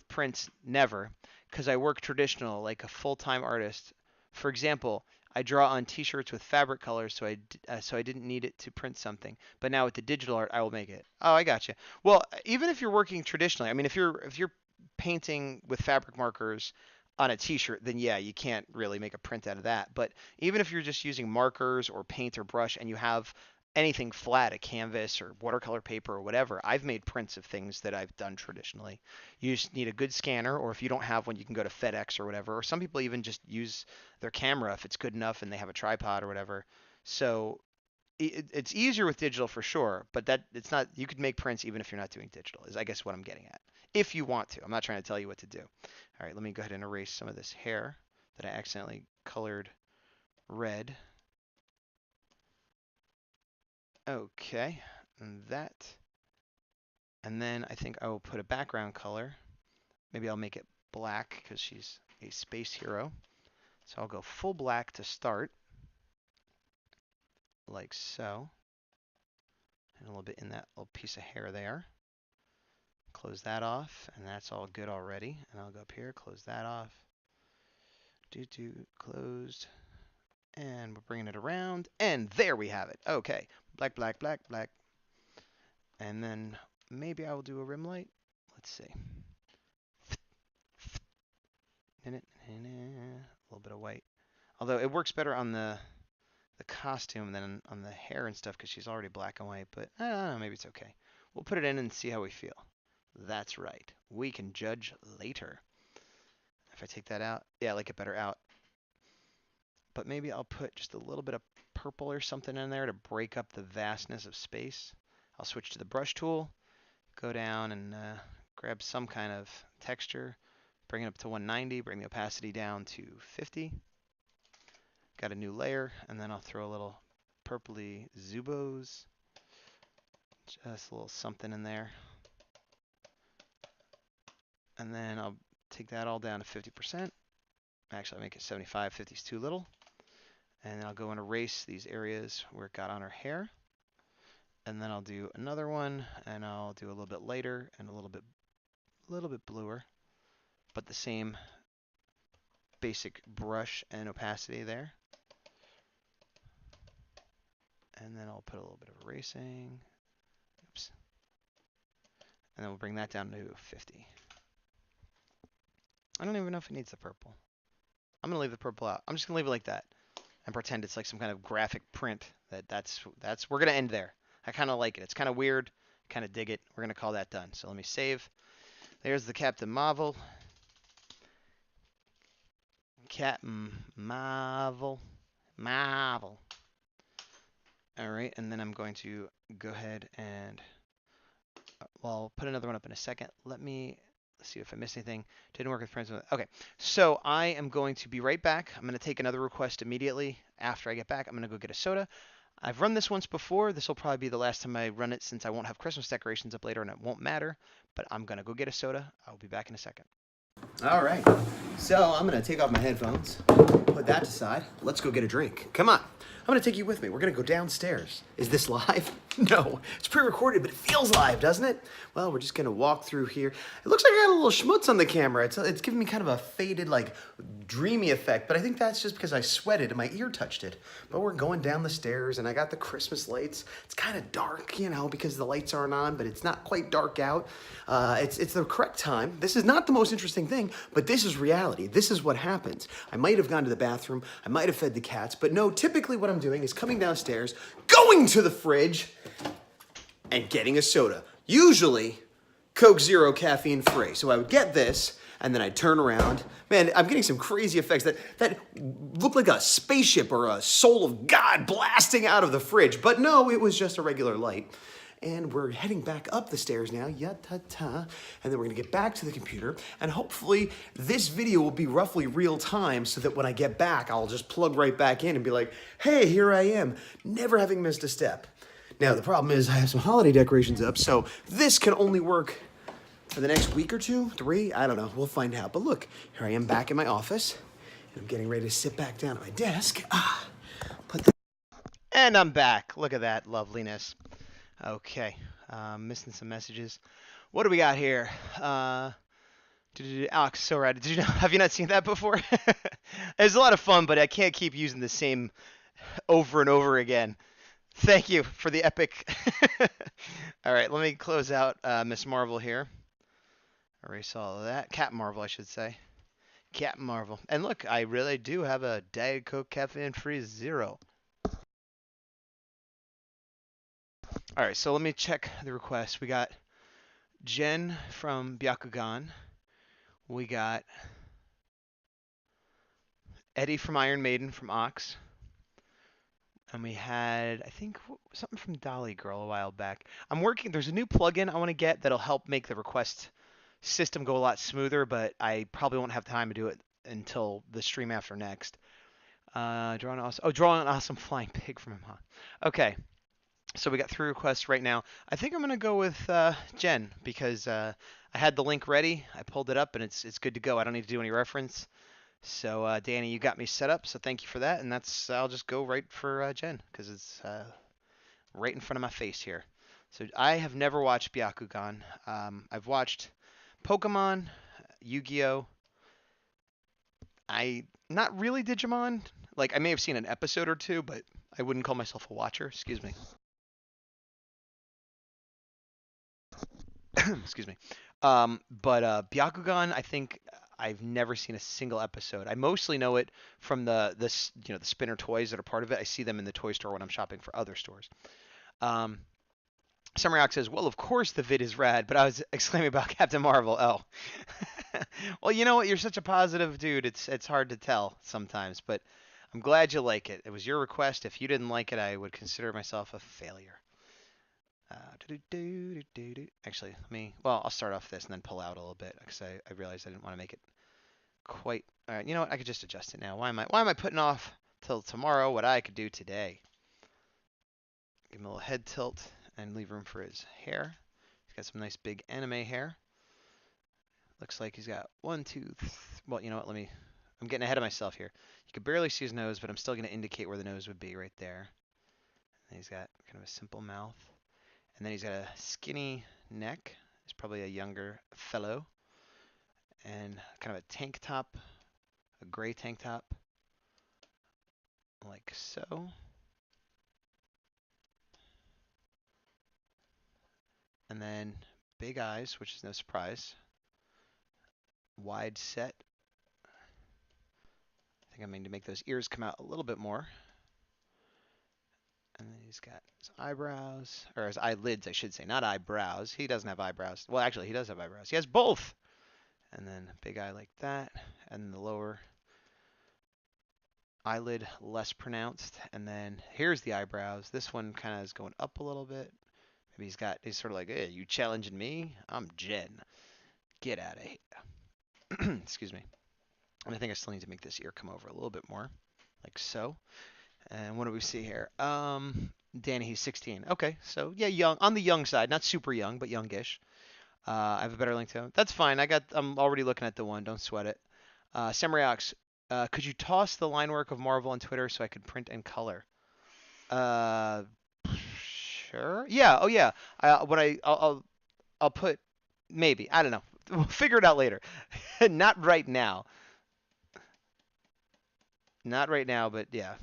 Speaker 1: prints, never, because I work traditional like a full-time artist. For example, I draw on T-shirts with fabric colors, so I didn't need it to print something. But now with the digital art, I will make it. Oh, I got you. Well, even if you're working traditionally, I mean, if you're painting with fabric markers on a T-shirt, then yeah, you can't really make a print out of that. But even if you're just using markers or paint or brush, and you have anything flat, a canvas or watercolor paper or whatever, I've made prints of things that I've done traditionally. You just need a good scanner, or if you don't have one, you can go to FedEx or whatever. Or some people even just use their camera if it's good enough and they have a tripod or whatever. So it's easier with digital for sure, but that it's not. You could make prints even if you're not doing digital. Is I guess what I'm getting at. If you want to, I'm not trying to tell you what to do. All right, let me go ahead and erase some of this hair that I accidentally colored red. Okay, and that. And then I think I will put a background color. Maybe I'll make it black because she's a space hero. So I'll go full black to start, like so. And a little bit in that little piece of hair there. Close that off, and that's all good already. And I'll go up here, close that off. Closed. And we're bringing it around, and there we have it. Okay, black, black, black, black. And then maybe I will do a rim light. Let's see. A little bit of white. Although it works better on the costume than on the hair and stuff because she's already black and white. But I don't know, maybe it's okay. We'll put it in and see how we feel. That's right. We can judge later. If I take that out, yeah, I like it better out. But maybe I'll put just a little bit of purple or something in there to break up the vastness of space. I'll switch to the brush tool, go down and grab some kind of texture, bring it up to 190, bring the opacity down to 50. Got a new layer, and then I'll throw a little purpley Zubos, just a little something in there. And then I'll take that all down to 50%. Actually, I'll make it 75, 50 is too little. And then I'll go and erase these areas where it got on her hair. And then I'll do another one, and I'll do a little bit lighter and a little bit bluer, but the same basic brush and opacity there. And then I'll put a little bit of erasing. Oops. And then we'll bring that down to 50. I don't even know if it needs the purple. I'm going to leave the purple out. I'm just going to leave it like that and pretend it's like some kind of graphic print. That's we're going to end there. I kind of like it. It's kind of weird. Kind of dig it. We're going to call that done. So let me save. There's the Captain Marvel. Captain Marvel. Marvel. All right, and then I'm going to go ahead and, well, I'll put another one up in a second. Let's see if I missed anything. Didn't work with friends. Okay, so I am going to be right back. I'm going to take another request immediately after I get back. I'm going to go get a soda. I've run this once before. This will probably be the last time I run it since I won't have Christmas decorations up later and it won't matter. But I'm going to go get a soda. I'll be back in a second. All right. So I'm going to take off my headphones, put that aside. Let's go get a drink. Come on. I'm going to take you with me. We're going to go downstairs. Is this live? No. It's pre-recorded, but it feels live, doesn't it? Well, we're just going to walk through here. It looks like I got a little schmutz on the camera. It's giving me kind of a faded, like, dreamy effect, but I think that's just because I sweated and my ear touched it. But we're going down the stairs, and I got the Christmas lights. It's kind of dark, you know, because the lights aren't on, but it's not quite dark out. It's the correct time. This is not the most interesting thing, but this is reality. This is what happens. I might have gone to the bathroom. I might have fed the cats, but no, typically what I'm doing is coming downstairs, going to the fridge, and getting a soda. Usually, Coke Zero caffeine free. So I would get this, and then I'd turn around. Man, I'm getting some crazy effects that look like a spaceship or a soul of God blasting out of the fridge. But no, it was just a regular light. And we're heading back up the stairs now, and then we're gonna get back to the computer, and hopefully this video will be roughly real time so that when I get back, I'll just plug right back in and be like, hey, here I am, never having missed a step.
Speaker 2: Now, the problem is I have some holiday decorations up, so this can only work for the next week or two, 3, I don't know, we'll find out. But look, here I am back in my office, and I'm getting ready to sit back down at my desk.
Speaker 1: And I'm back. Look at that loveliness. Okay, missing some messages. What do we got here? Alex, so rad. Did you know? Have you not seen that before? It's a lot of fun, but I can't keep using the same over and over again. Thank you for the epic. All right, let me close out Miss Marvel here. Erase all of that. Captain Marvel, I should say. Captain Marvel. And look, I really do have a Diet Coke Caffeine Free Zero. All right, so let me check the requests. We got Jen from Byakugan. We got Eddie from Iron Maiden from Ox. And we had, I think, something from Dolly Girl a while back. I'm working, there's a new plugin I want to get that'll help make the request system go a lot smoother, but I probably won't have time to do it until the stream after next. Draw an awesome flying pig from him, huh? Okay, so we got 3 requests right now. I think I'm gonna go with Jen because I had the link ready. I pulled it up and it's good to go. I don't need to do any reference. So Danny, you got me set up, so thank you for that. And I'll just go right for Jen because it's right in front of my face here. So I have never watched Byakugan. I've watched Pokemon, Yu-Gi-Oh. Not really Digimon. Like I may have seen an episode or two, but I wouldn't call myself a watcher. Excuse me. Excuse me. But Byakugan, I think I've never seen a single episode. I mostly know it from the spinner toys that are part of it. I see them in the toy store when I'm shopping for other stores. Um, Summerrock says, "Well, of course the vid is rad," but I was exclaiming about Captain Marvel. Oh, well, you know what? You're such a positive dude. It's hard to tell sometimes, but I'm glad you like it. It was your request. If you didn't like it, I would consider myself a failure. Actually, I'll start off this and then pull out a little bit because I realized I didn't want to make it quite. All right, you know what? I could just adjust it now. Why am I putting off till tomorrow what I could do today? Give him a little head tilt and leave room for his hair. He's got some nice big anime hair. Looks like he's got 1, 2, well, you know what? I'm getting ahead of myself here. You can barely see his nose, but I'm still going to indicate where the nose would be right there. And he's got kind of a simple mouth. And then he's got a skinny neck. He's probably a younger fellow. And kind of a tank top, a gray tank top, like so. And then big eyes, which is no surprise. Wide set. I think I mean to make those ears come out a little bit more. And then he's got his eyebrows, or his eyelids, I should say, not eyebrows. He doesn't have eyebrows. Well, actually, he does have eyebrows. He has both. And then a big eye like that, and the lower eyelid less pronounced. And then here's the eyebrows. This one kind of is going up a little bit. Maybe he's sort of like, hey, you challenging me? I'm Jen. Get out of here. Excuse me. And I think I still need to make this ear come over a little bit more, like so. And what do we see here? Danny, he's 16. Okay, so yeah, young, on the young side, not super young, but youngish. I have a better link to him. That's fine. I'm already looking at the one. Don't sweat it. Samuriox, could you toss the line work of Marvel on Twitter so I could print and color? Sure. Yeah. Oh yeah. I'll put maybe. I don't know. We'll figure it out later. Not right now. Not right now, but yeah.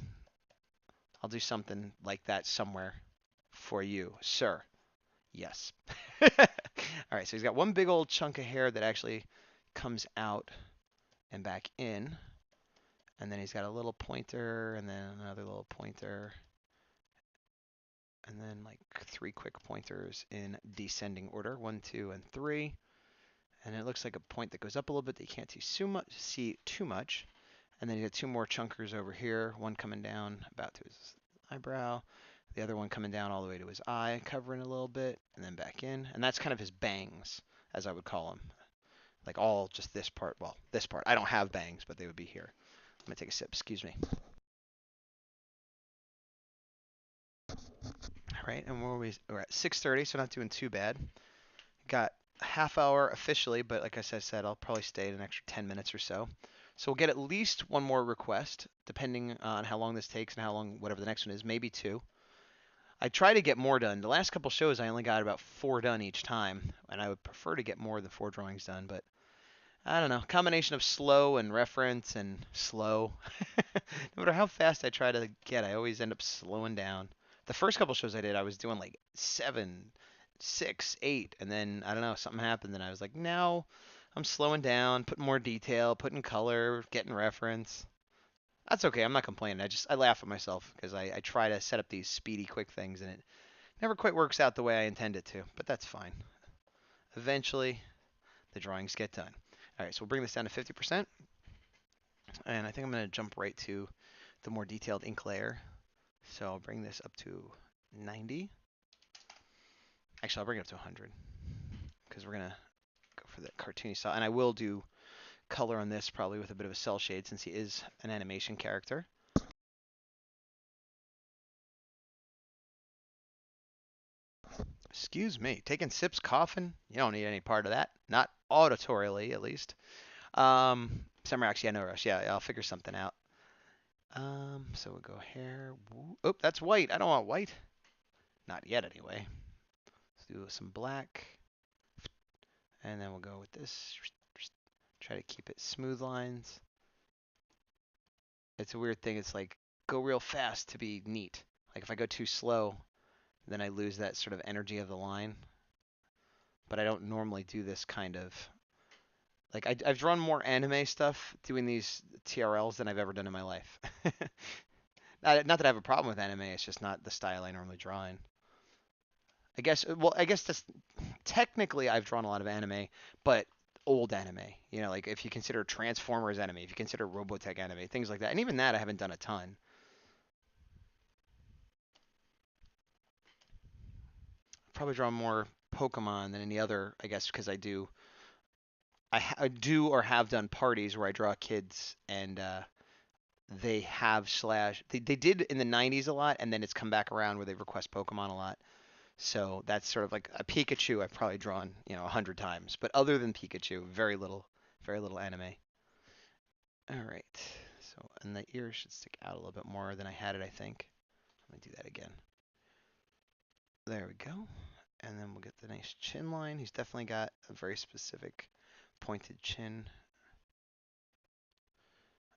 Speaker 1: I'll do something like that somewhere for you, sir. Yes. All right, so he's got one big old chunk of hair that actually comes out and back in. And then he's got a little pointer and then another little pointer. And then like 3 quick pointers in descending order, 1, 2, and 3. And it looks like a point that goes up a little bit that you can't see too much. And then you got 2 more chunkers over here, one coming down about to his eyebrow, the other one coming down all the way to his eye, covering a little bit, and then back in. And that's kind of his bangs, as I would call them. Like all just this part. Well, this part. I don't have bangs, but they would be here. I'm going to take a sip. Excuse me. All right, and we're at 6:30, so not doing too bad. Got a half hour officially, but like I said, I'll probably stay an extra 10 minutes or so. So we'll get at least one more request, depending on how long this takes and how long whatever the next one is, maybe two. I try to get more done. The last couple shows, I only got about 4 done each time, and I would prefer to get more than 4 drawings done, but I don't know. Combination of slow and reference and slow. No matter how fast I try to get, I always end up slowing down. The first couple shows I did, I was doing like 7, 6, 8, and then I don't know, something happened, and I was like, now I'm slowing down, putting more detail, putting color, getting reference. That's okay. I'm not complaining. I laugh at myself because I try to set up these speedy, quick things, and it never quite works out the way I intend it to. But that's fine. Eventually, the drawings get done. All right, so we'll bring this down to 50%, and I think I'm going to jump right to the more detailed ink layer. So I'll bring this up to 90. Actually, I'll bring it up to 100 because we're going to go for the cartoony style. And I will do color on this probably with a bit of a cell shade since he is an animation character. Excuse me, taking sips, coughing. You don't need any part of that. Not auditorially, at least. Summer, actually, yeah, no rush. Yeah, I'll figure something out. So we'll go hair. Oh, that's white. I don't want white. Not yet, anyway. Let's do some black. And then we'll go with this. Try to keep it smooth lines. It's a weird thing. It's like go real fast to be neat. Like if I go too slow, then I lose that sort of energy of the line. But I don't normally do this kind of. Like I've drawn more anime stuff doing these TRLs than I've ever done in my life. Not that I have a problem with anime. It's just not the style I normally draw in. I guess. Well, I guess that's technically I've drawn a lot of anime, but old anime. You know, like if you consider Transformers anime, if you consider Robotech anime, things like that, and even that I haven't done a ton. Probably draw more Pokemon than any other, I guess, because I do or have done parties where I draw kids and they have they did in the 90s a lot, and then it's come back around where they request Pokemon a lot. So that's sort of like a Pikachu I've probably drawn 100 times, but other than Pikachu, very little anime. All right, so and the ear should stick out a little bit more than I had it, I think. Let me do that again. There we go. And then we'll get the nice chin line. He's definitely got a very specific pointed chin.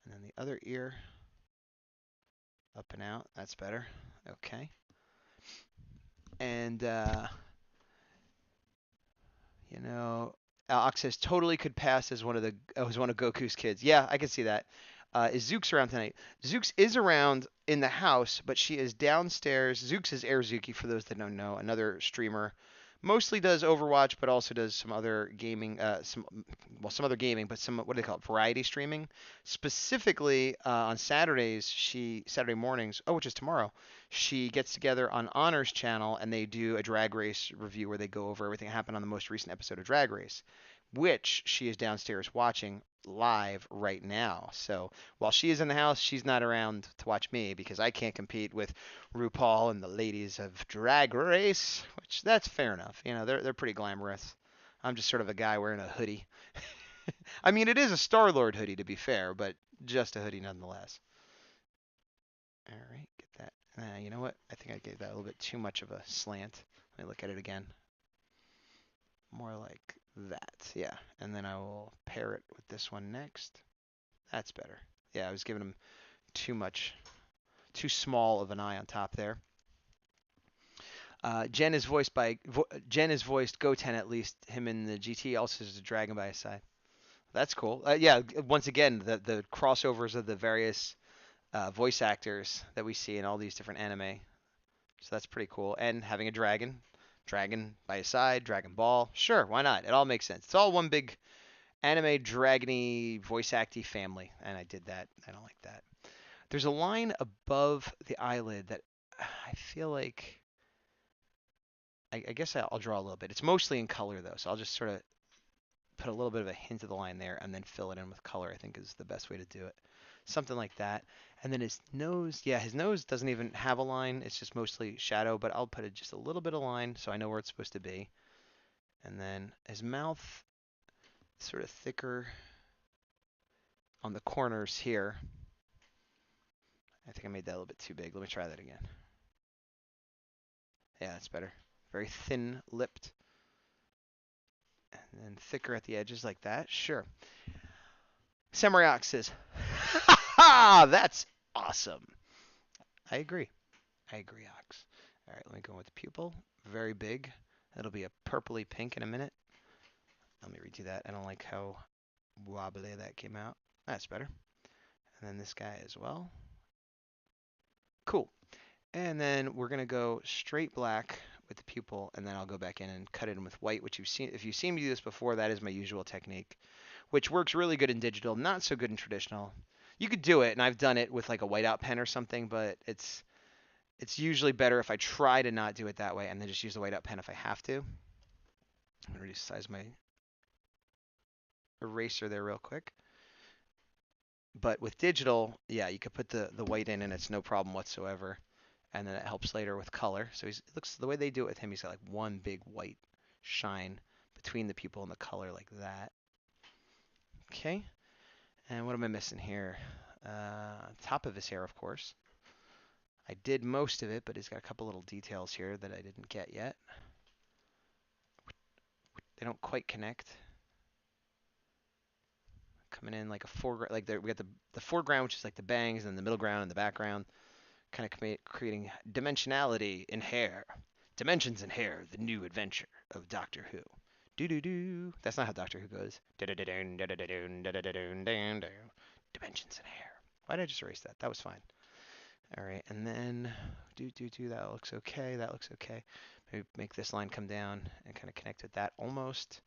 Speaker 1: And then the other ear, up and out. That's better. Okay. And, Ox says totally could pass as one of Goku's kids. Yeah, I can see that. Is Zooks around tonight? Zooks is around in the house, but she is downstairs. Zooks is Airzuki, for those that don't know, another streamer. Mostly does Overwatch, but also does some other gaming, some other gaming, but some, what do they call it, variety streaming. Specifically, on Saturday mornings, which is tomorrow, she gets together on Honor's channel and they do a Drag Race review where they go over everything that happened on the most recent episode of Drag Race, which she is downstairs watching live right now. So while she is in the house, she's not around to watch me because I can't compete with RuPaul and the ladies of Drag Race, which that's fair enough. They're pretty glamorous. I'm just sort of a guy wearing a hoodie. I mean, it is a Star-Lord hoodie to be fair, but just a hoodie nonetheless. All right, get that. You know what? I think I gave that a little bit too much of a slant. Let me look at it again. More like that, yeah. And then I will pair it with this one next. That's better. Yeah, I was giving him too small of an eye on top there. Jen is voiced Goten, at least him in the GT. Also has a dragon by his side. That's cool. Yeah, once again, the crossovers of the various voice actors that we see in all these different anime. So that's pretty cool. And having a dragon by his side, Dragon Ball. Sure, why not? It all makes sense. It's all one big anime dragony voice acty family, and I did that. I don't like that. There's a line above the eyelid that I feel like I guess I'll draw a little bit. It's mostly in color though, so I'll just sort of put a little bit of a hint of the line there and then fill it in with color. I think is the best way to do it. Something like that. And then his nose, yeah, his nose doesn't even have a line. It's just mostly shadow, but I'll put it just a little bit of line so I know where it's supposed to be. And then his mouth, sort of thicker on the corners here. I think I made that a little bit too big. Let me try that again. Yeah, that's better. Very thin-lipped. And then thicker at the edges like that. Sure. Samurai says, ha ha, that's awesome. I agree. I agree, Ox. All right, let me go with the pupil. Very big. It'll be a purpley pink in a minute. Let me redo that. I don't like how wobbly that came out. That's better. And then this guy as well. Cool. And then we're going to go straight black with the pupil, and then I'll go back in and cut it in with white, which you've seen. If you've seen me do this before, that is my usual technique, which works really good in digital, not so good in traditional. You could do it, and I've done it with like a whiteout pen or something, but it's usually better if I try to not do it that way and then just use the whiteout pen if I have to. I'm going to resize my eraser there real quick. But with digital, yeah, you could put the white in and it's no problem whatsoever. And then it helps later with color. So it looks the way they do it with him, he's got like one big white shine between the pupil and the color like that. Okay. And what am I missing here? Top of his hair, of course. I did most of it, but he's got a couple little details here that I didn't get yet. They don't quite connect. Coming in like a foreground, like there, we got the foreground, which is like the bangs, and the middle ground and the background, kind of creating dimensionality in hair. Dimensions in hair, the new adventure of Doctor Who. Do do do. That's not how Doctor Who goes. Dimensions in hair. Why did I just erase that? That was fine. All right, and then do. That looks okay. That looks okay. Maybe make this line come down and kind of connect with that almost.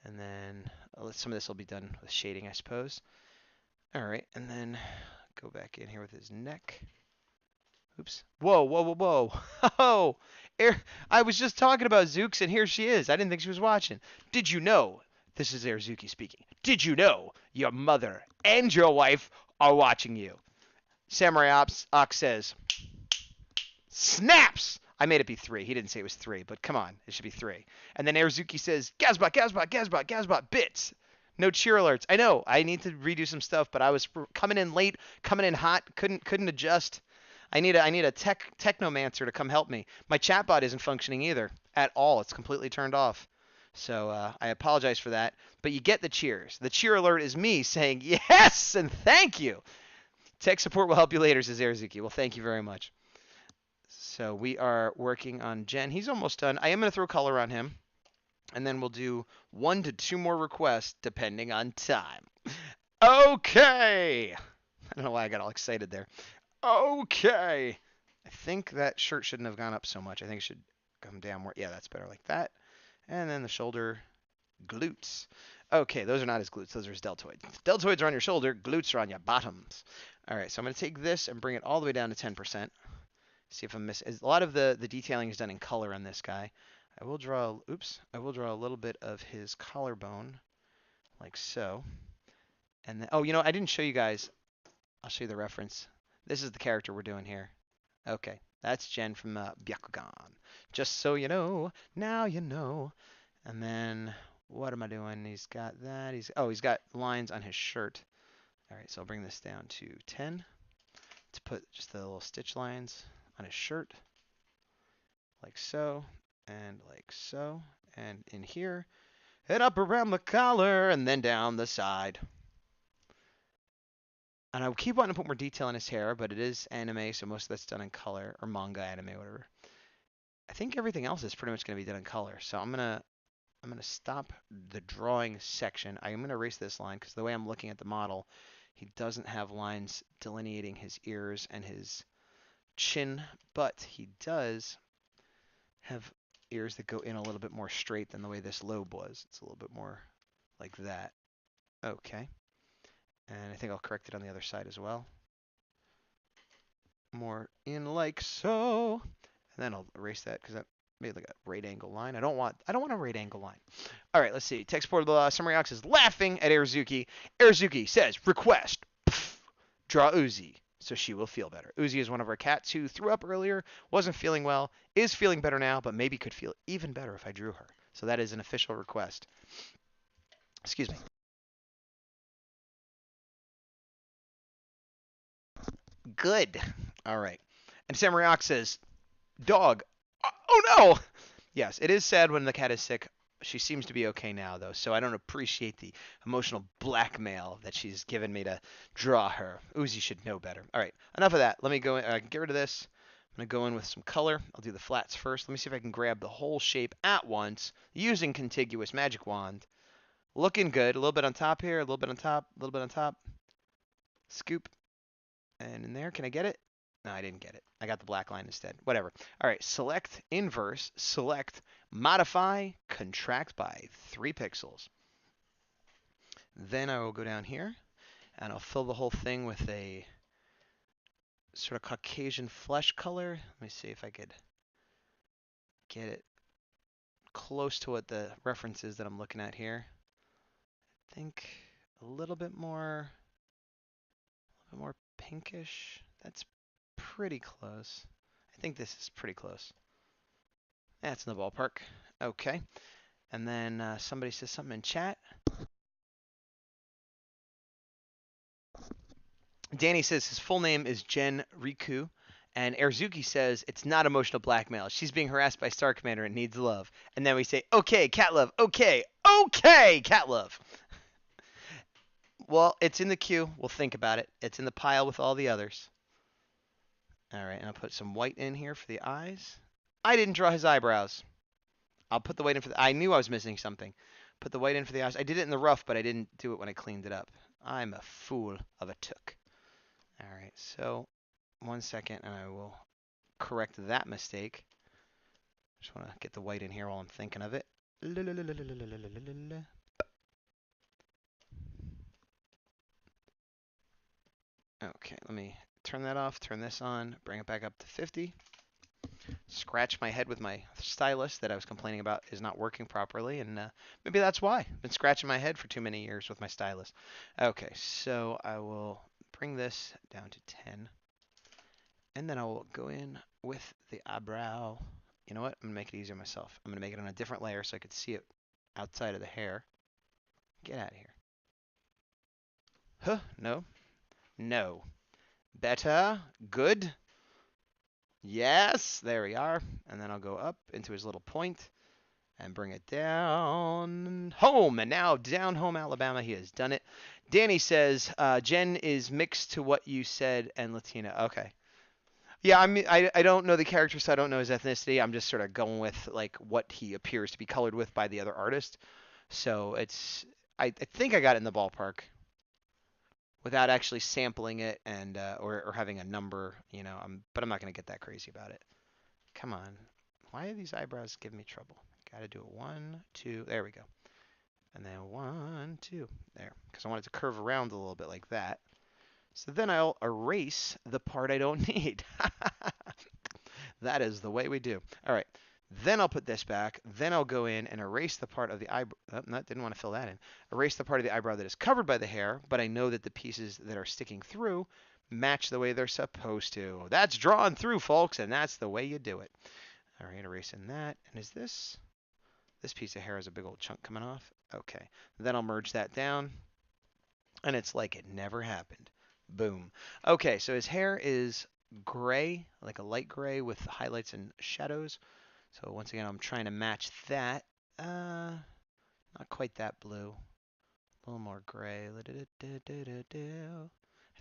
Speaker 1: And then some of this will be done with shading, I suppose. All right, and then go back in here with his neck. Oops. Whoa. Oh, I was just talking about Zooks, and here she is. I didn't think she was watching. Did you know? This is Airzuki speaking. Did you know your mother and your wife are watching you? Samurai Ox says, snaps! I made it be 3. He didn't say it was 3, but come on, it should be 3. And then Airzuki says, Gazbot, bits. No cheer alerts. I know, I need to redo some stuff, but I was coming in late, coming in hot, couldn't adjust. I need a technomancer to come help me. My chatbot isn't functioning either at all. It's completely turned off. So I apologize for that. But you get the cheers. The cheer alert is me saying yes and thank you. Tech support will help you later, says Airzuki. Well, thank you very much. So we are working on Jen. He's almost done. I am going to throw color on him. And then we'll do 1 to 2 more requests depending on time. Okay. I don't know why I got all excited there. Okay. I think that shirt shouldn't have gone up so much. I think it should come down more. Yeah, that's better like that. And then the shoulder glutes. Okay, those are not his glutes. Those are his deltoids. Deltoids are on your shoulder. Glutes are on your bottoms. All right, so I'm going to take this and bring it all the way down to 10%. See if I'm missing. A lot of the detailing is done in color on this guy. I will draw a little bit of his collarbone, like so. And then, oh, you know, I didn't show you guys. I'll show you the reference. This is the character we're doing here. Okay, that's Jen from Byakugan. Just so you know, now you know. And then, what am I doing? He's got that. He's got lines on his shirt. All right, so I'll bring this down to 10 to put just the little stitch lines on his shirt, like so, and like so, and in here, and up around the collar, and then down the side. And I keep wanting to put more detail in his hair, but it is anime, so most of that's done in color, or manga anime, whatever. I think everything else is pretty much going to be done in color, so I'm gonna stop the drawing section. I'm gonna erase this line because the way I'm looking at the model, he doesn't have lines delineating his ears and his chin, but he does have ears that go in a little bit more straight than the way this lobe was. It's a little bit more like that. Okay. And I think I'll correct it on the other side as well. More in like so. And then I'll erase that because that made like a right angle line. I don't want a right angle line. All right, let's see. Tech support Summary Ox is laughing at Airzuki. Airzuki says, request. Pff, draw Uzi. so she will feel better. Uzi is one of our cats who threw up earlier, wasn't feeling well, is feeling better now, but maybe could feel even better if I drew her. So that is an official request. Excuse me. Good. All right. And Samurai Ox says, dog. Oh no! Yes, it is sad when the cat is sick. She seems to be okay now, though, so I don't appreciate the emotional blackmail that she's given me to draw her. Uzi should know better. All right, enough of that. Let me go in, get rid of this. I'm going to go in with some color. I'll do the flats first. Let me see if I can grab the whole shape at once using contiguous magic wand. Looking good. A little bit on top here, a little bit on top, a little bit on top. Scoop. And in there, can I get it? No, I didn't get it. I got the black line instead. Whatever. All right, select inverse, select modify, contract by 3 pixels. Then I will go down here and I'll fill the whole thing with a sort of Caucasian flesh color. Let me see if I could get it close to what the reference is that I'm looking at here. I think a little bit more pinkish. That's pretty close. I think this is pretty close. That's in the ballpark. Okay. And then somebody says something in chat. Danny says his full name is Jen Riku. And Erzuki says it's not emotional blackmail. She's being harassed by Star Commander and needs love. And then we say, okay, cat love. Okay, cat love. Well, it's in the queue. We'll think about it. It's in the pile with all the others. All right, and I'll put some white in here for the eyes. I didn't draw his eyebrows. I'll put the white in for the... I knew I was missing something. Put the white in for the eyes. I did it in the rough, but I didn't do it when I cleaned it up. I'm a fool of a took. All right, so 1 second, and I will correct that mistake. Just want to get the white in here while I'm thinking of it. Okay, let me turn that off, turn this on, bring it back up to 50. Scratch my head with my stylus that I was complaining about is not working properly, and maybe that's why. I've been scratching my head for too many years with my stylus. Okay, so I will bring this down to 10, and then I will go in with the eyebrow. You know what? I'm going to make it easier myself. I'm going to make it on a different layer so I could see it outside of the hair. Get out of here. Huh, no. No. Better. Good. Yes, there we are. And then I'll go up into his little point and bring it down home. And now down home, Alabama, he has done it. Danny says, Jen is mixed to what you said and Latina. Okay. Yeah, I don't know the character, so I don't know his ethnicity. I'm just sort of going with like what he appears to be colored with by the other artist. So it's I think I got it in the ballpark without actually sampling it and or having a number, you know. But I'm not gonna get that crazy about it. Come on, why are these eyebrows giving me trouble? Got to do it 1, 2. There we go. And then 1, 2. There, because I want it to curve around a little bit like that. So then I'll erase the part I don't need. That is the way we do. All right. Then I'll put this back. Then I'll go in and erase the part of the eyebrow. Oh, no, didn't want to fill that in. Erase the part of the eyebrow that is covered by the hair, but I know that the pieces that are sticking through match the way they're supposed to. That's drawn through, folks, and that's the way you do it. All right, erasing that. And is this piece of hair has a big old chunk coming off? Okay. Then I'll merge that down, and it's like it never happened. Boom. Okay, so his hair is gray, like a light gray with highlights and shadows. So once again, I'm trying to match that. Not quite that blue. A little more gray. I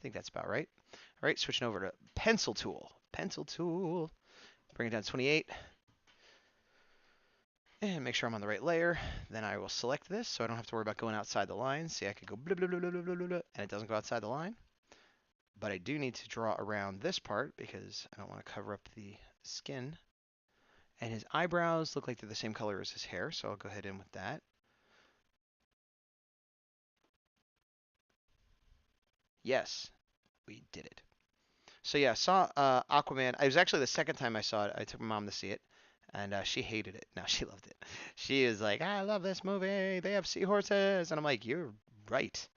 Speaker 1: think that's about right. All right, switching over to pencil tool. Pencil tool. Bring it down to 28. And make sure I'm on the right layer. Then I will select this so I don't have to worry about going outside the line. See, I could go blah, blah, blah, blah, blah, blah, blah, and it doesn't go outside the line. But I do need to draw around this part because I don't want to cover up the skin. And his eyebrows look like they're the same color as his hair, so I'll go ahead in with that. Yes, we did it. So yeah, I saw Aquaman. It was actually the second time I saw it. I took my mom to see it, and she hated it. No, she loved it. She was like, I love this movie. They have seahorses. And I'm like, you're right.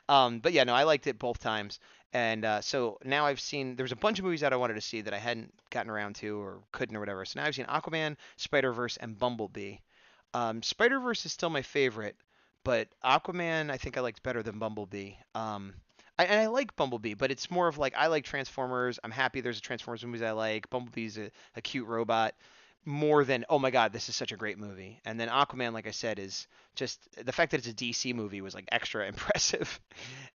Speaker 1: But yeah, no, I liked it both times. And so now I've seen there's a bunch of movies that I wanted to see that I hadn't gotten around to or couldn't or whatever. So now I've seen Aquaman, Spider-Verse, and Bumblebee. Spider-Verse is still my favorite, but Aquaman I think I liked better than Bumblebee. And I like Bumblebee, but it's more of like I like Transformers. I'm happy there's a Transformers movie I like. Bumblebee's a cute robot more than oh my god, this is such a great movie. And then Aquaman, like I said, is just the fact that it's a DC movie was like extra impressive.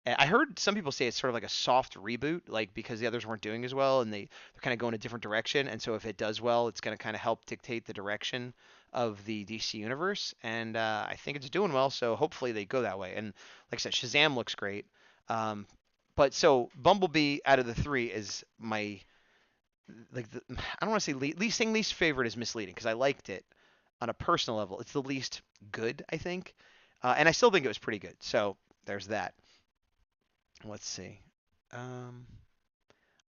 Speaker 1: I heard some people say it's sort of like a soft reboot, like because the others weren't doing as well and they're kind of going a different direction. And so if it does well, it's going to kind of help dictate the direction of the DC universe. And I think it's doing well, so hopefully they go that way. And like I said, Shazam looks great. Um, but so Bumblebee out of the three is my I don't want to say least favorite is misleading because I liked it on a personal level. It's the least good, I think, and I still think it was pretty good. So there's that. Let's see. Um,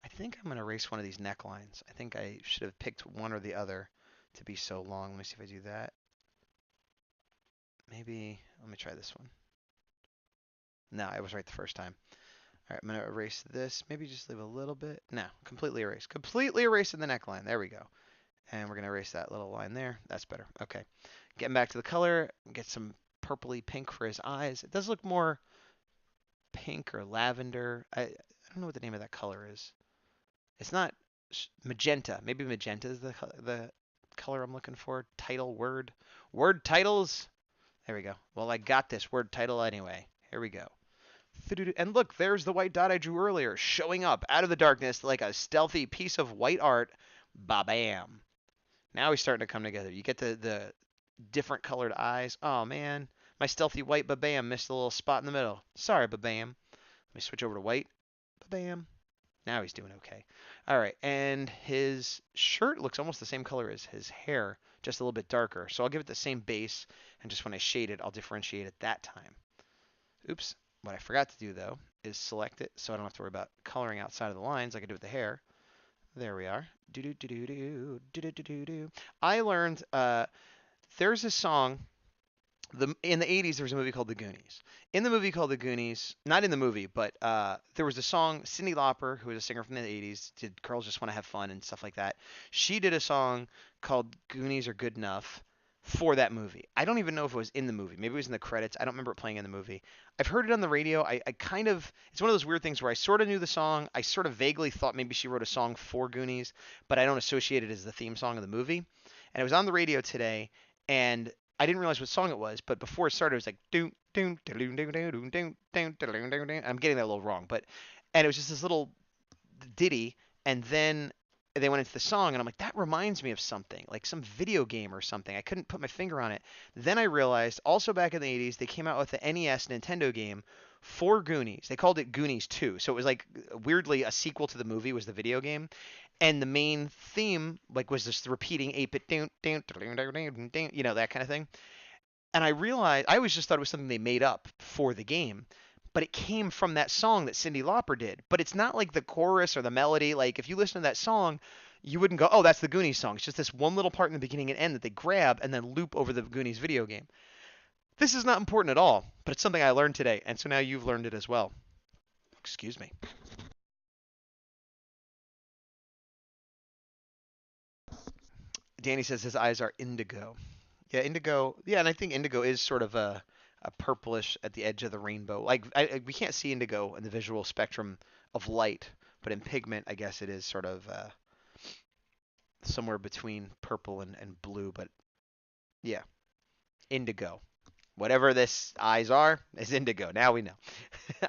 Speaker 1: I think I'm gonna erase one of these necklines. I think I should have picked one or the other to be so long. Let me see if I do that. Maybe let me try this one. No, I was right the first time. All right, I'm gonna erase this. Maybe just leave a little bit. No, completely erase. Completely erasing the neckline. There we go. And we're going to erase that little line there. That's better. Okay. Getting back to the color, get some purpley pink for his eyes. It does look more pink or lavender. I don't know what the name of that color is. It's not magenta. Maybe magenta is the color I'm looking for. Title word. Word titles. There we go. Well, I got this word title anyway. Here we go. And look, there's the white dot I drew earlier, showing up out of the darkness like a stealthy piece of white art. Ba-bam. Now he's starting to come together. You get the different colored eyes. Oh man, my stealthy white ba-bam missed a little spot in the middle. Sorry, ba-bam. Let me switch over to white. Ba-bam. Now he's doing okay. All right, and his shirt looks almost the same color as his hair, just a little bit darker. So I'll give it the same base, and just when I shade it, I'll differentiate it that time. Oops. What I forgot to do, though, is select it so I don't have to worry about coloring outside of the lines like I do with the hair. There we are. I learned there's a song. In the 80s, there was a movie called The Goonies. In the movie called The Goonies, not in the movie, but there was a song. Cyndi Lauper, who was a singer from the 80s, did "Girls Just Want to Have Fun" and stuff like that. She did a song called "Goonies Are Good Enough" for that movie. I don't even know if it was in the movie. Maybe it was in the credits. I don't remember it playing in the movie. I've heard it on the radio. I kind of, it's one of those weird things where I sort of knew the song. I sort of vaguely thought maybe she wrote a song for Goonies, but I don't associate it as the theme song of the movie. And it was on the radio today, and I didn't realize what song it was, but before it started, it was like doom doom doom doom doom doom doom doom doom doom. I'm getting that a little wrong, but and it was just this little ditty, and then they went into the song, and I'm like, that reminds me of something, like some video game or something. I couldn't put my finger on it. Then I realized, also back in the 80s, they came out with the NES Nintendo game for Goonies. They called it Goonies 2, so it was like weirdly a sequel to the movie was the video game, and the main theme like was just repeating 8-bit, you know, that kind of thing. And I realized I always just thought it was something they made up for the game, but it came from that song that Cyndi Lauper did. But it's not like the chorus or the melody. Like if you listen to that song, you wouldn't go, "Oh, that's the Goonies song." It's just this one little part in the beginning and end that they grab and then loop over the Goonies video game. This is not important at all, but it's something I learned today, and so now you've learned it as well. Excuse me. Danny says his eyes are indigo. Yeah, indigo. Yeah, and I think indigo is sort of a purplish at the edge of the rainbow. Like we can't see indigo in the visual spectrum of light, but in pigment, I guess it is sort of somewhere between purple and blue. But yeah, indigo. Whatever this eyes are is indigo. Now we know.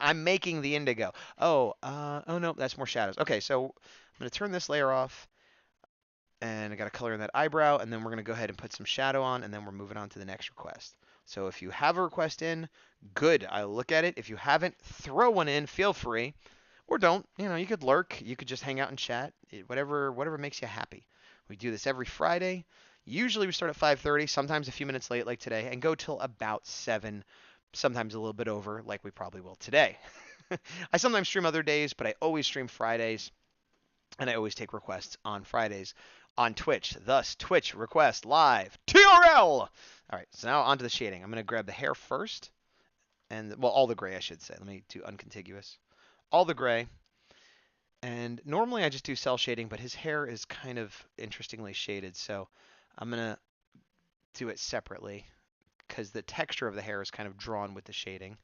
Speaker 1: I'm making the indigo. Oh no, that's more shadows. Okay, so I'm gonna turn this layer off, and I got to color in that eyebrow, and then we're going to go ahead and put some shadow on, and then we're moving on to the next request. So if you have a request in, good, I'll look at it. If you haven't, throw one in, feel free, or don't. You know, you could lurk, you could just hang out and chat, whatever makes you happy. We do this every Friday. Usually we start at 5:30, sometimes a few minutes late like today, and go till about 7, sometimes a little bit over like we probably will today. I sometimes stream other days, but I always stream Fridays, and I always take requests on Fridays on Twitch. Thus, Twitch request live TRL. All right, so now onto the shading. I'm going to grab the hair first, and well, all the gray, I should say. Let me do uncontiguous. All the gray, And normally I just do cell shading, but his hair is kind of interestingly shaded, so I'm gonna do it separately because the texture of the hair is kind of drawn with the shading.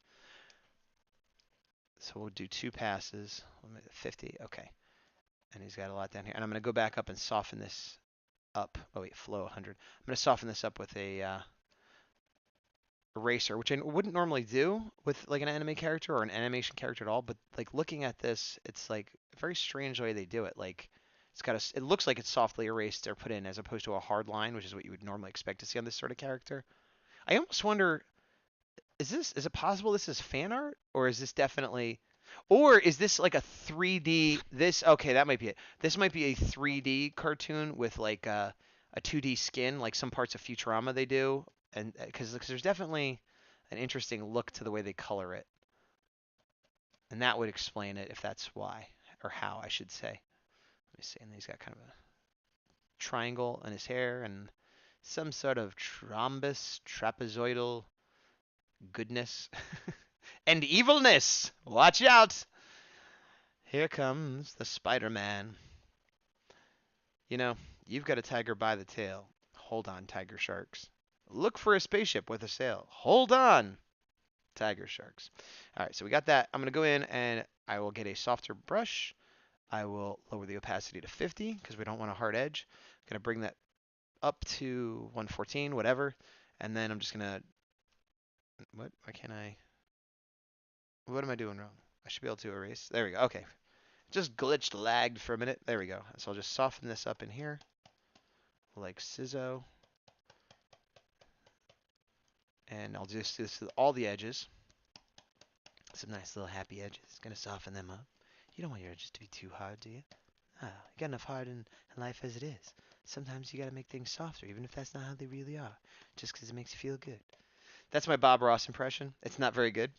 Speaker 1: So we'll do 2 passes. 50, okay. And he's got a lot down here. And I'm gonna go back up and soften this up. Oh wait, flow 100. I'm gonna soften this up with a eraser, which I wouldn't normally do with like an anime character or an animation character at all, but like looking at this, it's like a very strange the way they do it. Like it looks like it's softly erased or put in as opposed to a hard line, which is what you would normally expect to see on this sort of character. I almost wonder, is it possible this is fan art or is this definitely, or is this like a 3D, okay, that might be it. This might be a 3D cartoon with like a 2D skin, like some parts of Futurama they do, and because there's definitely an interesting look to the way they color it, and that would explain it if that's why or how I should say. Let me see. And he's got kind of a triangle in his hair and some sort of trapezoidal goodness and evilness. Watch out! Here comes the Spider-Man. You know, you've got a tiger by the tail. Hold on, tiger sharks. Look for a spaceship with a sail. Hold on, tiger sharks. All right, so we got that. I'm going to go in and I will get a softer brush. I will lower the opacity to 50 because we don't want a hard edge. I'm going to bring that up to 114, whatever. And then I'm just going to, why can't I, what am I doing wrong? I should be able to erase. There we go. Okay. Just glitched, lagged for a minute. There we go. So I'll just soften this up in here like Sizzo. And I'll just do this with all the edges. Some nice little happy edges. Gonna soften them up. You don't want your edges to be too hard, do you? Ah, you got enough hard in life as it is. Sometimes you gotta make things softer, even if that's not how they really are, just because it makes you feel good. That's my Bob Ross impression. It's not very good.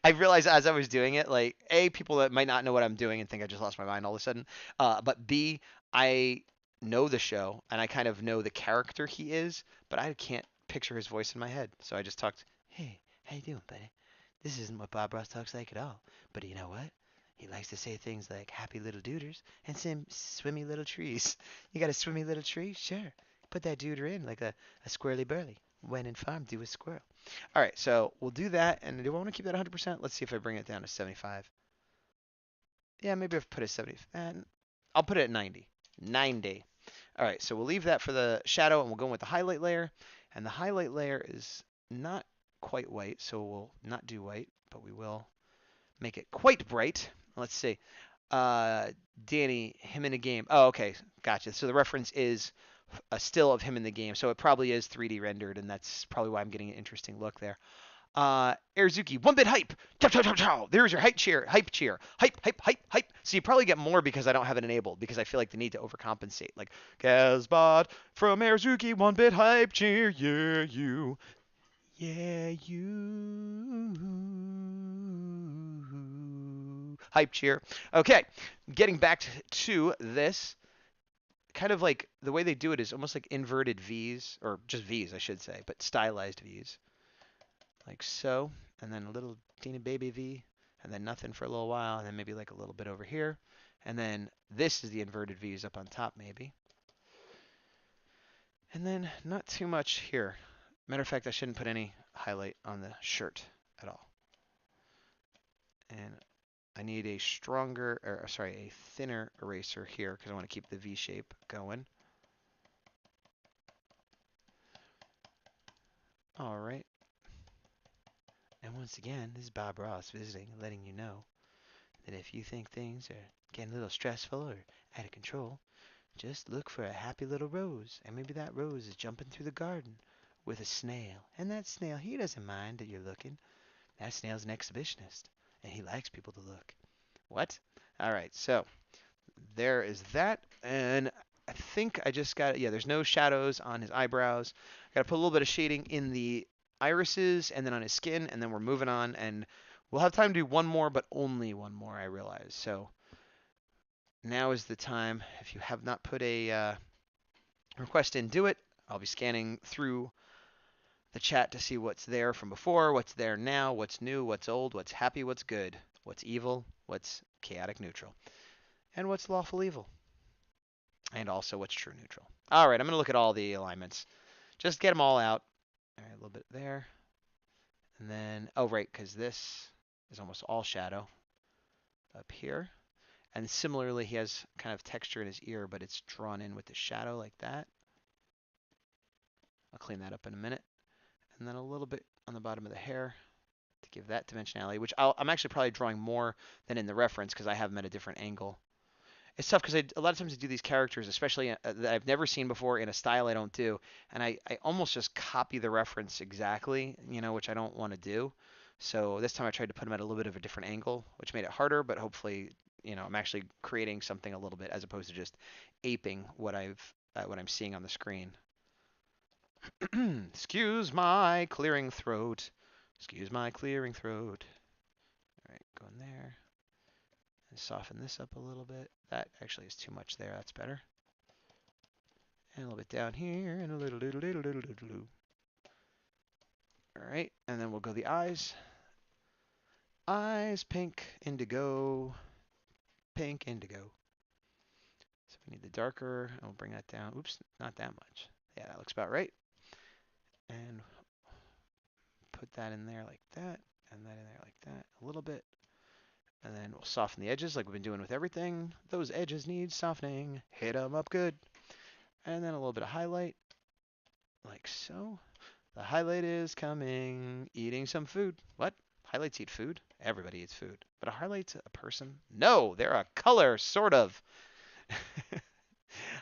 Speaker 1: I realized as I was doing it, like, A, people that might not know what I'm doing and think I just lost my mind all of a sudden. But B, I know the show and I kind of know the character he is, but I can't picture his voice in my head. So I just talked, hey, how you doing, buddy? This isn't what Bob Ross talks like at all. But you know what? He likes to say things like happy little duders and some swimmy little trees. You got a swimmy little tree? Sure. Put that duder in like a squirrely burly. When in farm, do a squirrel. All right, so we'll do that. And do I want to keep that 100%? Let's see if I bring it down to 75. Yeah, maybe I've put it 70. I'll put it at 90. 90. All right, so we'll leave that for the shadow, and we'll go in with the highlight layer. And the highlight layer is not quite white, so we'll not do white, but we will make it quite bright. Let's see. Danny, him in the game. Oh, okay, gotcha. So the reference is a still of him in the game, so it probably is 3D rendered, and that's probably why I'm getting an interesting look there. Airzuki, 1-bit hype. Chow, chow, chow, chow. There's your hype cheer. Hype cheer. Hype, hype, hype, hype. So you probably get more because I don't have it enabled because I feel like the need to overcompensate. Like, Gazbot from Airzuki, 1-bit hype cheer. Yeah, you. Yeah, you. Hype cheer. Okay, getting back to this. Kind of like the way they do it is almost like inverted V's, or just V's, I should say, but stylized V's. Like so, and then a little teeny baby V, and then nothing for a little while, and then maybe like a little bit over here. And then this is the inverted V's up on top, maybe. And then not too much here. Matter of fact, I shouldn't put any highlight on the shirt at all. And I need a stronger, or sorry, a thinner eraser here because I want to keep the V shape going. All right. And once again, this is Bob Ross visiting, letting you know that if you think things are getting a little stressful or out of control, just look for a happy little rose, and maybe that rose is jumping through the garden with a snail. And that snail, he doesn't mind that you're looking. That snail's an exhibitionist, and he likes people to look. What? All right, so there is that, and I think I just got, yeah, there's no shadows on his eyebrows. Got to put a little bit of shading in the irises and then on his skin, and then we're moving on, and we'll have time to do one more, but only one more, I realize. So now is the time. If you have not put a request in, do it. I'll be scanning through the chat to see what's there from before, what's there now, what's new, what's old, what's happy, what's good, what's evil, what's chaotic neutral. And what's lawful evil? And also what's true neutral. All right, I'm going to look at all the alignments. Just get them all out. All right, a little bit there. And then, oh, right, because this is almost all shadow up here. And similarly, he has kind of texture in his ear, but it's drawn in with the shadow like that. I'll clean that up in a minute. And then a little bit on the bottom of the hair to give that dimensionality, which I'm actually probably drawing more than in the reference because I have them at a different angle. It's tough because a lot of times I do these characters, especially that I've never seen before in a style I don't do, and I almost just copy the reference exactly, which I don't want to do. So this time I tried to put them at a little bit of a different angle, which made it harder, but hopefully, I'm actually creating something a little bit as opposed to just aping what I'm seeing on the screen. Excuse my clearing throat. Excuse my clearing throat. All right, go in there. And soften this up a little bit. That actually is too much there. That's better. And a little bit down here, and a little. All right, and then we'll go the eyes. Eyes, pink, indigo, pink, indigo. So we need the darker, and we'll bring that down. Oops, not that much. Yeah, that looks about right. And put that in there like that, and that in there like that, a little bit. And then we'll soften the edges like we've been doing with everything. Those edges need softening. Hit them up good. And then a little bit of highlight, like so. The highlight is coming. Eating some food. What? Highlights eat food? Everybody eats food. But a highlight's a person? No, they're a color, sort of.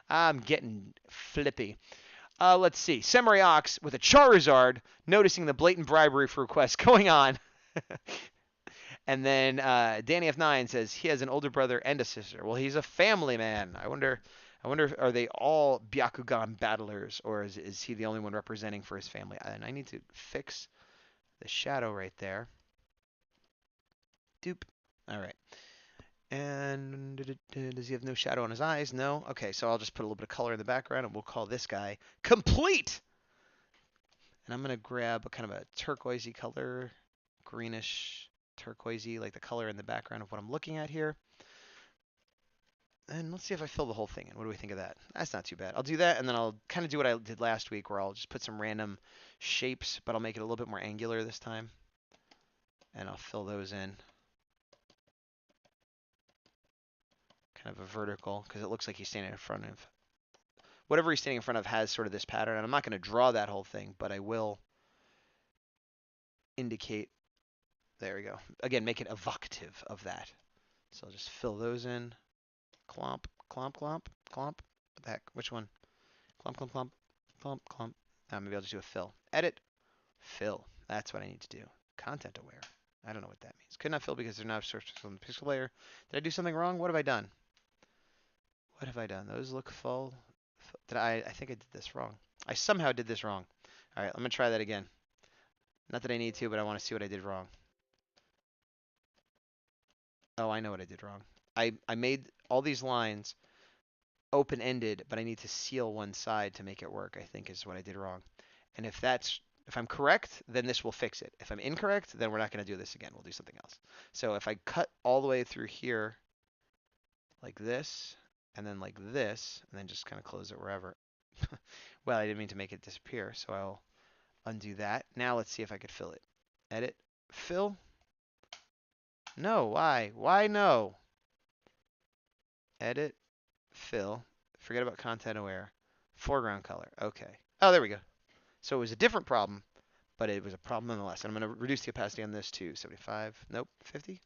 Speaker 1: I'm getting flippy. Let's see. Samurai Ox with a Charizard, noticing the blatant bribery for requests going on. And then Danny F9 says he has an older brother and a sister. Well, he's a family man. I wonder, are they all Byakugan battlers, or is he the only one representing for his family? And I need to fix the shadow right there. Doop. All right. And does he have no shadow on his eyes? No. Okay, so I'll just put a little bit of color in the background, and we'll call this guy complete. And I'm going to grab a kind of a turquoisey color, greenish turquoisey, like the color in the background of what I'm looking at here. And let's see if I fill the whole thing in. What do we think of that? That's not too bad. I'll do that, and then I'll kind of do what I did last week, where I'll just put some random shapes, but I'll make it a little bit more angular this time. And I'll fill those in. Kind of a vertical, because it looks like he's standing in front of... Whatever he's standing in front of has sort of this pattern, and I'm not going to draw that whole thing, but I will indicate... There we go. Again, make it evocative of that. So I'll just fill those in. Clomp, clomp, clomp, clomp. What the heck? Which one? Clump, clump, clump, clump, clump. Maybe I'll just do a fill. Edit, fill. That's what I need to do. Content aware. I don't know what that means. Could not fill because they're not searched on the pixel layer. Did I do something wrong? What have I done? What have I done? Those look full. I think I did this wrong. I somehow did this wrong. All right, I'm going to try that again. Not that I need to, but I want to see what I did wrong. Oh, I know what I did wrong. I made all these lines open-ended, but I need to seal one side to make it work, I think is what I did wrong. And if I'm correct, then this will fix it. If I'm incorrect, then we're not going to do this again. We'll do something else. So if I cut all the way through here like this, and then like this, and then just kind of close it wherever. Well, I didn't mean to make it disappear, so I'll undo that. Now let's see if I could fill it. Edit, fill. No, why? Why no? Edit, fill. Forget about content aware. Foreground color. Okay. Oh, there we go. So it was a different problem, but it was a problem nonetheless. And I'm going to reduce the opacity on this to 75. Nope, 50.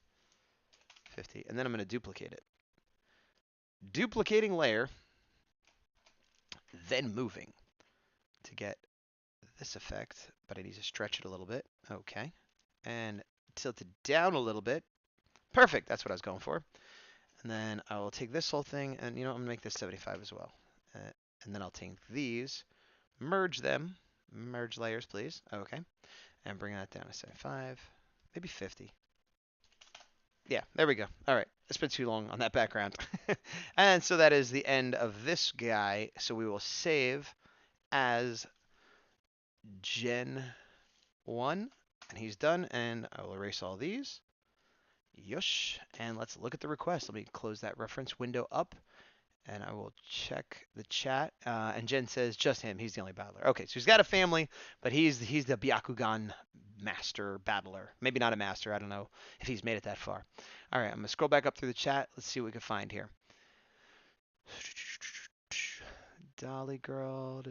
Speaker 1: 50. And then I'm going to duplicate it. Duplicating layer, then moving to get this effect, but I need to stretch it a little bit. Okay. And tilt it down a little bit. Perfect. That's what I was going for. And then I will take this whole thing, and I'm going to make this 75 as well. And then I'll take these, merge them. Merge layers, please. Okay. And bring that down to 75, maybe 50. Yeah, there we go. All right. I spent too long on that background. And so that is the end of this guy. So we will save as Gen 1. And he's done. And I will erase all these. Yush. And let's look at the request. Let me close that reference window up, and I will check the chat. And Jen says just him. He's the only battler. Okay, so he's got a family, but he's the Byakugan master battler. Maybe not a master. I don't know if he's made it that far. All right, I'm gonna scroll back up through the chat. Let's see what we can find here. Dolly girl.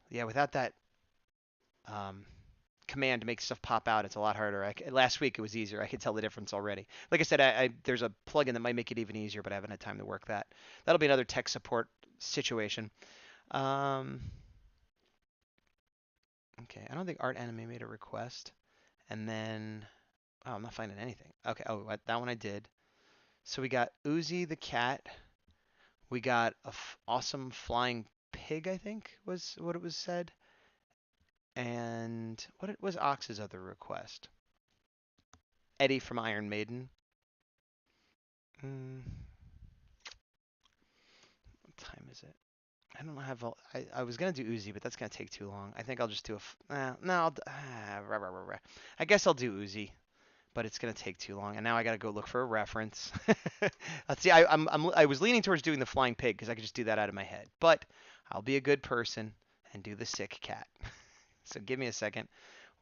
Speaker 1: Yeah, without that um, command to make stuff pop out, it's a lot harder. Last week it was easier. I could tell the difference already. Like I said, there's a plugin that might make it even easier, but I haven't had time to work that. That'll be another tech support situation. Okay, I don't think Art Enemy made a request. And then, oh, I'm not finding anything. Okay, oh, that one I did. So we got Uzi the cat. We got a awesome flying pig, I think was what it was said. And what was Ox's other request? Eddie from Iron Maiden. What time is it? I don't have. I was gonna do Uzi, but that's gonna take too long. I think I'll just do no. I guess I'll do Uzi, but it's gonna take too long. And now I gotta go look for a reference. Let's see. I was leaning towards doing the flying pig because I could just do that out of my head. But I'll be a good person and do the sick cat. So give me a second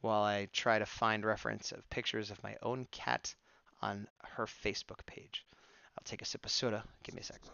Speaker 1: while I try to find reference of pictures of my own cat on her Facebook page. I'll take a sip of soda. Give me a second.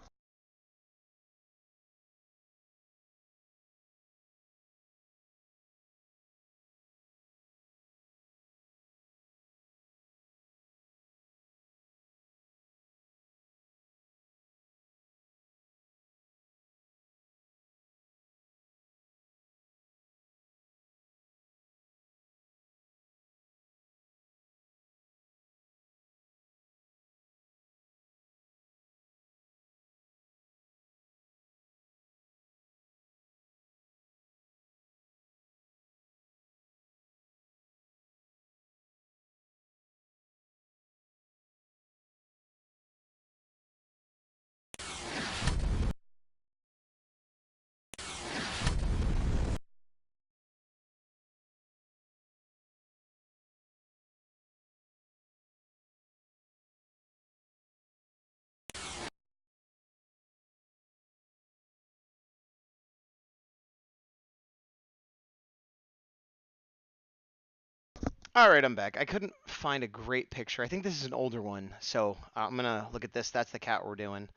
Speaker 1: All right, I'm back. I couldn't find a great picture. I think this is an older one, so I'm gonna look at this. That's the cat we're doing.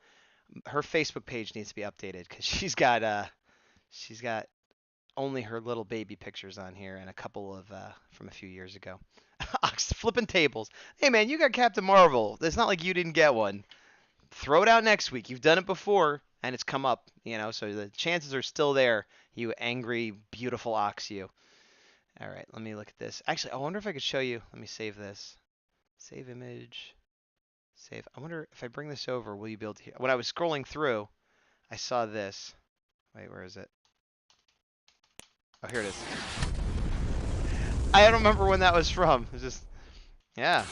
Speaker 1: Her Facebook page needs to be updated because she's got only her little baby pictures on here and a couple of from a few years ago. Ox flipping tables. Hey man, you got Captain Marvel. It's not like you didn't get one. Throw it out next week. You've done it before and it's come up, so the chances are still there. You angry, beautiful Ox, you. All right, let me look at this. Actually, I wonder if I could show you. Let me save this. Save image. Save. I wonder if I bring this over, will you be able to hear? When I was scrolling through, I saw this. Wait, where is it? Oh, here it is. I don't remember when that was from. It's just, yeah.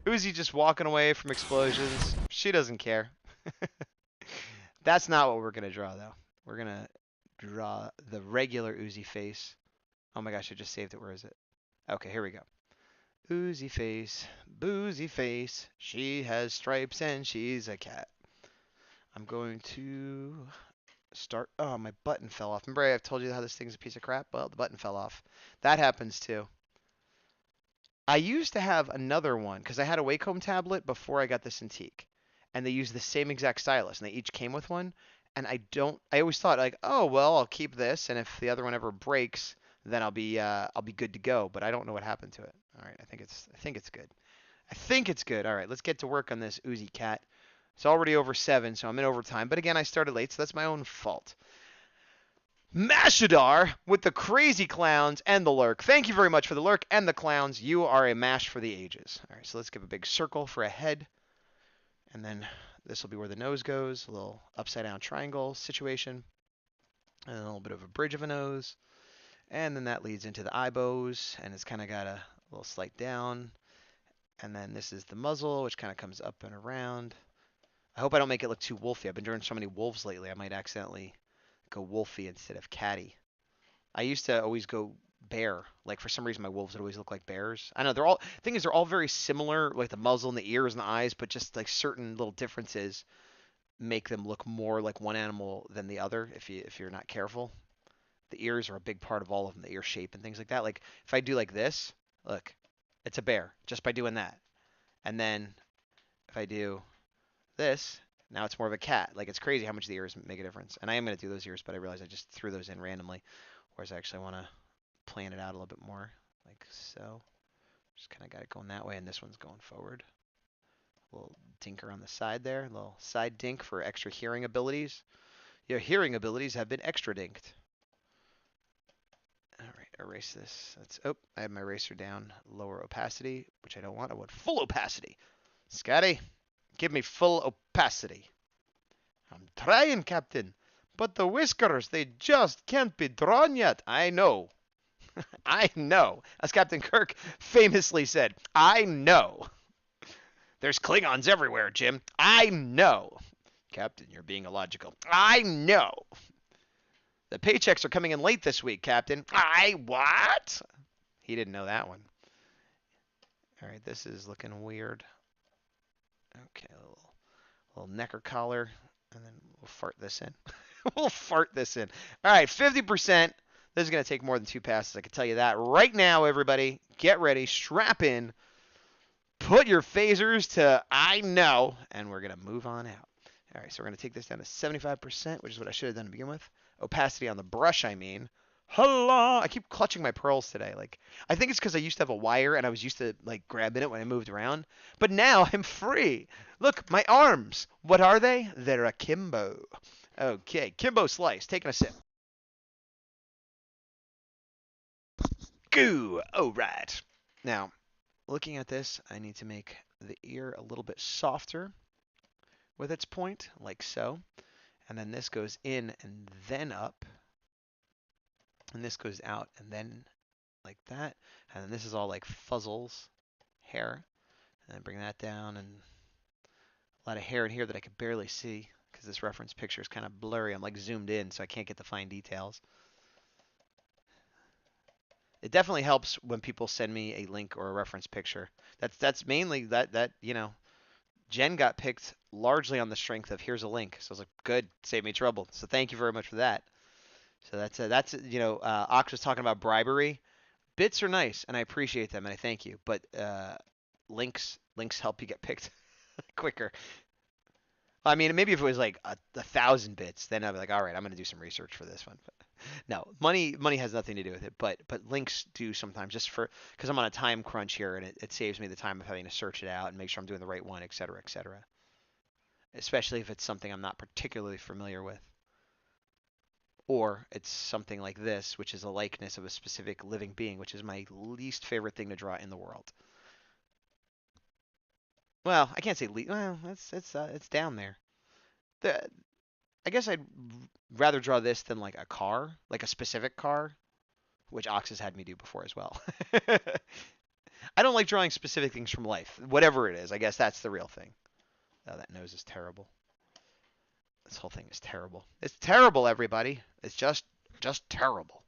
Speaker 1: Uzi just walking away from explosions. She doesn't care. That's not what we're going to draw, though. We're going to draw the regular Uzi face. Oh my gosh, I just saved it. Where is it? Okay, here we go. Uzi face, boozy face. She has stripes and she's a cat. I'm going to start. Oh, my button fell off. Remember I've told you how this thing's a piece of crap? Well, the button fell off. That happens too. I used to have another one because I had a Wacom tablet before I got the Cintiq, and they used the same exact stylus, and they each came with one. And I always thought like, oh well, I'll keep this, and if the other one ever breaks, then I'll be good to go. But I don't know what happened to it. All right, I think it's good. I think it's good. All right, let's get to work on this Uzi cat. It's already over 7, so I'm in overtime. But again, I started late, so that's my own fault. Mashadar with the crazy clowns and the lurk. Thank you very much for the lurk and the clowns. You are a mash for the ages. All right, so let's give a big circle for a head. And then this will be where the nose goes. A little upside down triangle situation. And a little bit of a bridge of a nose. And then that leads into the eyebows. And it's kind of got a little slight down. And then this is the muzzle, which kind of comes up and around. I hope I don't make it look too wolfy. I've been drawing so many wolves lately, I might accidentally go wolfy instead of catty. I used to always go bear. Like for some reason my wolves would always look like bears. I know thing is they're all very similar, like the muzzle and the ears and the eyes, but just like certain little differences make them look more like one animal than the other if you're not careful. The ears are a big part of all of them, the ear shape and things like that. Like if I do like this, look, it's a bear just by doing that. And then if I do this, now it's more of a cat. Like it's crazy how much the ears make a difference. And I am going to do those ears, but I realize I just threw those in randomly. Whereas I actually want to plan it out a little bit more, like so. Just kind of got it going that way, and this one's going forward. A little dinker on the side there, a little side dink for extra hearing abilities. Your hearing abilities have been extra dinked. All right, erase this. I have my eraser down. Lower opacity, which I don't want. I want full opacity. Scotty, give me full opacity. I'm trying, Captain. But the whiskers, they just can't be drawn yet. I know. I know. As Captain Kirk famously said, I know. There's Klingons everywhere, Jim. I know. Captain, you're being illogical. I know. The paychecks are coming in late this week, Captain. What? He didn't know that one. All right, this is looking weird. Okay, a little necker collar, and then we'll fart this in. We'll fart this in. All right, 50%. This is going to take more than 2 passes. I can tell you that right now, everybody. Get ready. Strap in. Put your phasers to I know, and we're going to move on out. All right, so we're going to take this down to 75%, which is what I should have done to begin with. Opacity on the brush, I mean. Hello! I keep clutching my pearls today. Like, I think it's because I used to have a wire, and I was used to, like, grabbing it when I moved around. But now I'm free. Look, my arms. What are they? They're akimbo. Okay, Kimbo Slice, taking a sip. Goo! Oh, right. Now, looking at this, I need to make the ear a little bit softer with its point, like so. And then this goes in and then up. And this goes out and then like that. And then this is all like fuzzles, hair. And then bring that down, and a lot of hair in here that I could barely see because this reference picture is kind of blurry. I'm like zoomed in, so I can't get the fine details. It definitely helps when people send me a link or a reference picture. That's mainly that Jen got picked largely on the strength of here's a link. So I was like, good, save me trouble. So thank you very much for that. So that's Ox was talking about bribery. Bits are nice, and I appreciate them, and I thank you. But links help you get picked quicker. I mean, maybe if it was like 1,000 bits, then I'd be like, all right, I'm gonna do some research for this one. But no, money has nothing to do with it. But links do sometimes, just because I'm on a time crunch here, and it saves me the time of having to search it out and make sure I'm doing the right one, et cetera, et cetera. Especially if it's something I'm not particularly familiar with. Or it's something like this, which is a likeness of a specific living being, which is my least favorite thing to draw in the world. Well, I can't say well, it's down there. I guess I'd rather draw this than like a car, like a specific car, which Ox has had me do before as well. I don't like drawing specific things from life, whatever it is. I guess that's the real thing. Oh, that nose is terrible. This whole thing is terrible. It's terrible, everybody. It's just terrible.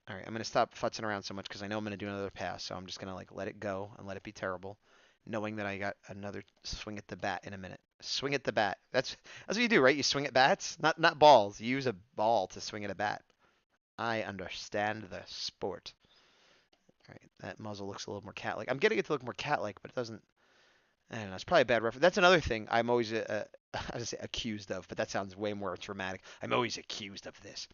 Speaker 1: All right, I'm going to stop futzing around so much because I know I'm going to do another pass, so I'm just going to like let it go and let it be terrible, knowing that I got another swing at the bat in a minute. Swing at the bat. That's what you do, right? You swing at bats, not balls. You use a ball to swing at a bat. I understand the sport. All right, that muzzle looks a little more cat-like. I'm getting it to look more cat-like, but it doesn't. I don't know. It's probably a bad reference. That's another thing I'm always I would say accused of, but that sounds way more dramatic. I'm always accused of this.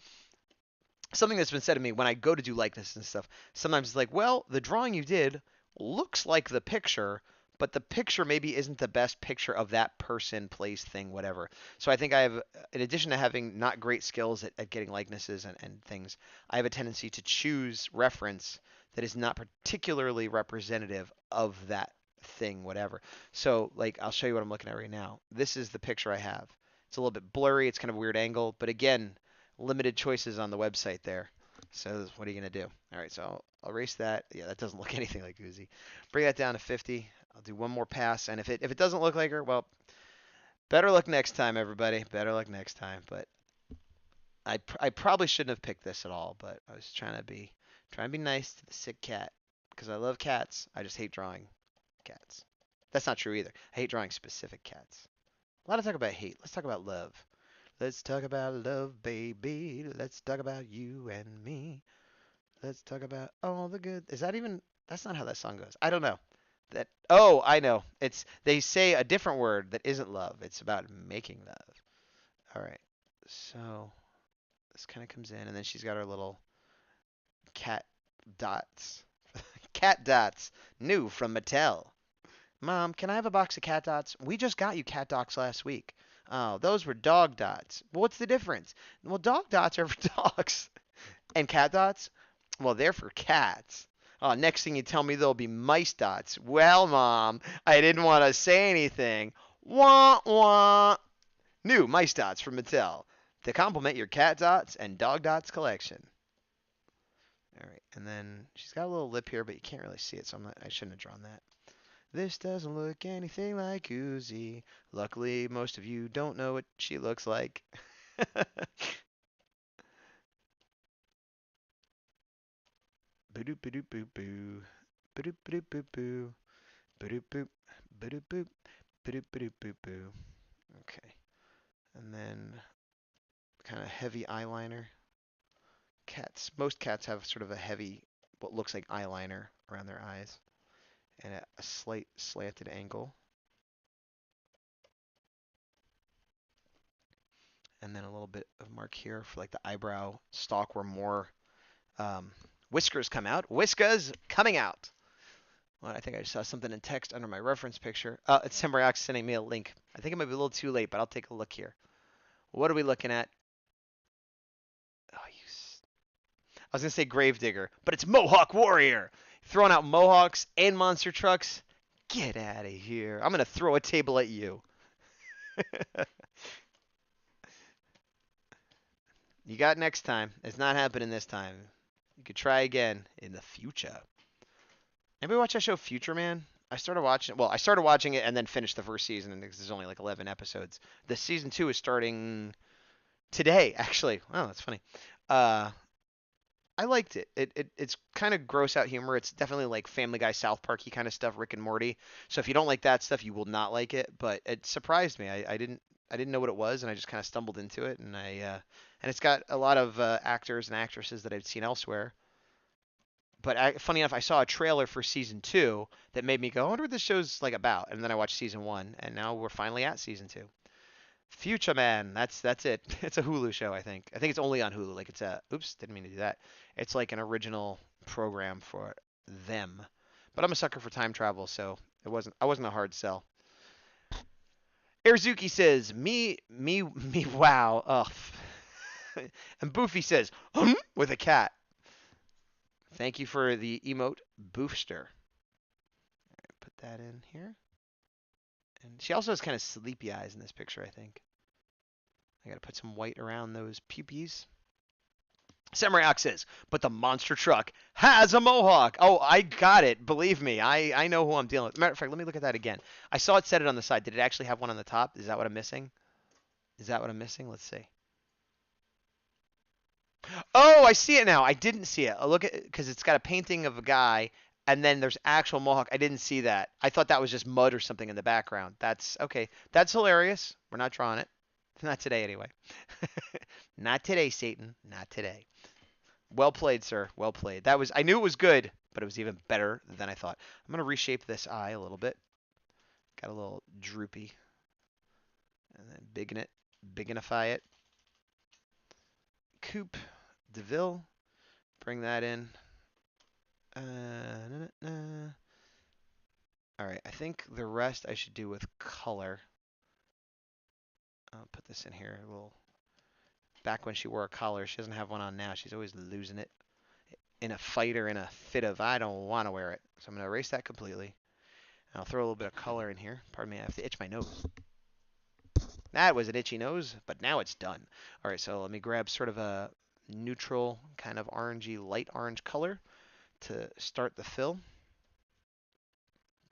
Speaker 1: Something that's been said to me when I go to do likeness and stuff. Sometimes it's like, well, the drawing you did looks like the picture, but the picture maybe isn't the best picture of that person, place, thing, whatever. So I think I have, in addition to having not great skills at getting likenesses and things, I have a tendency to choose reference that is not particularly representative of that thing, whatever. So, like, I'll show you what I'm looking at right now. This is the picture I have. It's a little bit blurry. It's kind of a weird angle, but again, limited choices on the website there. So what are you going to do? All right, so I'll erase that. Yeah, that doesn't look anything like Uzi. Bring that down to 50. I'll do one more pass, and if it doesn't look like her, well, better luck next time, everybody. Better luck next time. But I probably shouldn't have picked this at all, but I was trying to be nice to the sick cat because I love cats. I just hate drawing cats. That's not true either. I hate drawing specific cats. A lot of talk about hate. Let's talk about love. Let's talk about love, baby. Let's talk about you and me. Let's talk about all the good. Is that even? That's not how that song goes. I don't know. That. Oh, I know. It's they say a different word that isn't love. It's about making love. All right. So this kind of comes in, and then she's got her little cat dots. Cat dots, new from Mattel. Mom, can I have a box of cat dots? We just got you cat dots last week. Oh, those were dog dots. Well, what's the difference? Well, dog dots are for dogs. And cat dots? Well, they're for cats. Oh, next thing you tell me there'll be mice dots. Well, Mom, I didn't want to say anything. Wah, wah. New mice dots from Mattel to complement your cat dots and dog dots collection. All right, and then she's got a little lip here, but you can't really see it, so I shouldn't have drawn that. This doesn't look anything like Uzi. Luckily, most of you don't know what she looks like. Ba-doop ba-doop boop boo. Ba-doop ba-doop boop boo. Ba-doop boop. Ba-doop boop. Ba-doop ba-doop boop boo. Okay. And then kind of heavy eyeliner. Most cats have sort of a heavy, what looks like eyeliner around their eyes and a slight slanted angle. And then a little bit of mark here for like the eyebrow stalk where more whiskers come out. Whiskers coming out. Well, I think I just saw something in text under my reference picture. It's Simbriox sending me a link. I think it might be a little too late, but I'll take a look here. What are we looking at? Oh, I was going to say Gravedigger, but it's Mohawk Warrior. Throwing out Mohawks and monster trucks. Get out of here. I'm going to throw a table at you. You got next time. It's not happening this time. You could try again in the future. Anybody watch that show Future Man? I started watching it. Well, I started watching it and then finished the first season, and there's only like 11 episodes. The season 2 is starting today, actually. Wow, that's funny. Uh, I liked it. It's kind of gross out humor. It's definitely like Family Guy, South Parky kind of stuff, Rick and Morty. So if you don't like that stuff, you will not like it. But it surprised me. I didn't know what it was, and I just kind of stumbled into it. And it's got a lot of actors and actresses that I've seen elsewhere. But funny enough, I saw a trailer for season 2 that made me go, I wonder what this show's like about. And then I watched season 1, and now we're finally at season 2. Future Man, that's it. It's a Hulu show, I think. I think it's only on Hulu. Like it's a, oops, didn't mean to do that. It's like an original program for them. But I'm a sucker for time travel, so I wasn't a hard sell. Airzuki says, me, wow. Ugh. And Boofy says, with a cat. Thank you for the emote, Boofster. Put that in here. And she also has kind of sleepy eyes in this picture, I think. I gotta put some white around those puppies. Samurai Ox says, but the monster truck has a mohawk. Oh, I got it. Believe me, I know who I'm dealing with. Matter of fact, let me look at that again. I saw it set it on the side. Did it actually have one on the top? Is that what I'm missing? Is that what I'm missing? Let's see. Oh, I see it now. I didn't see it. Look at because it's got a painting of a guy, and then there's actual mohawk. I didn't see that. I thought that was just mud or something in the background. That's okay. That's hilarious. We're not drawing it. Not today, anyway. Not today, Satan. Not today. Well played, sir. Well played. That was. I knew it was good, but it was even better than I thought. I'm gonna reshape this eye a little bit. Got a little droopy, and then bignify it. Coupe DeVille. Bring that in. All right, I think the rest I should do with color. I'll put this in here. A little. Back when she wore a collar, she doesn't have one on now. She's always losing it in a fight or in a fit of I don't want to wear it. So I'm gonna erase that completely. And I'll throw a little bit of color in here. Pardon me, I have to itch my nose. That was an itchy nose, but now it's done. All right, so let me grab sort of a neutral kind of orangey, light orange color to start the fill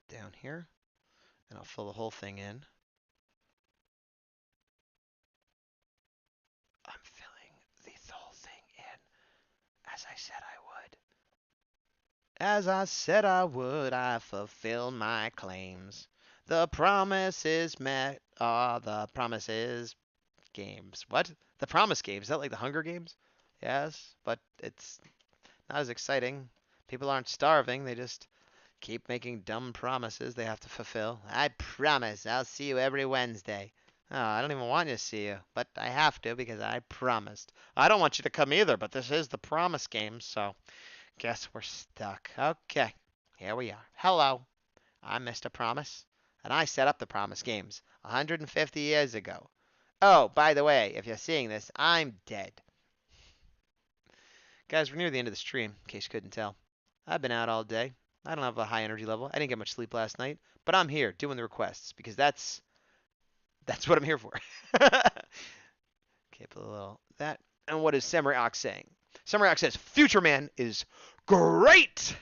Speaker 1: down here, and I'll fill the whole thing in. I'm filling the As I said I would. As I said I would, I fulfilled my claims. The promise is met. Ah, the promises games. What? The promise games? Is that like the Hunger Games? Yes, but it's not as exciting. People aren't starving. They just keep making dumb promises they have to fulfill. I promise I'll see you every Wednesday. Oh, I don't even want you to see you, but I have to because I promised. I don't want you to come either, but this is the promise game, so guess we're stuck. Okay, here we are. Hello, I'm Mr. Promise, and I set up the promise games 150 years ago. Oh, by the way, if you're seeing this, I'm dead. Guys, we're near the end of the stream, in case you couldn't tell. I've been out all day. I don't have a high energy level. I didn't get much sleep last night, but I'm here doing the requests because that's what I'm here for. Okay, put a little that. And what is Samurai Ox saying? Samurai Ox says Future Man is great.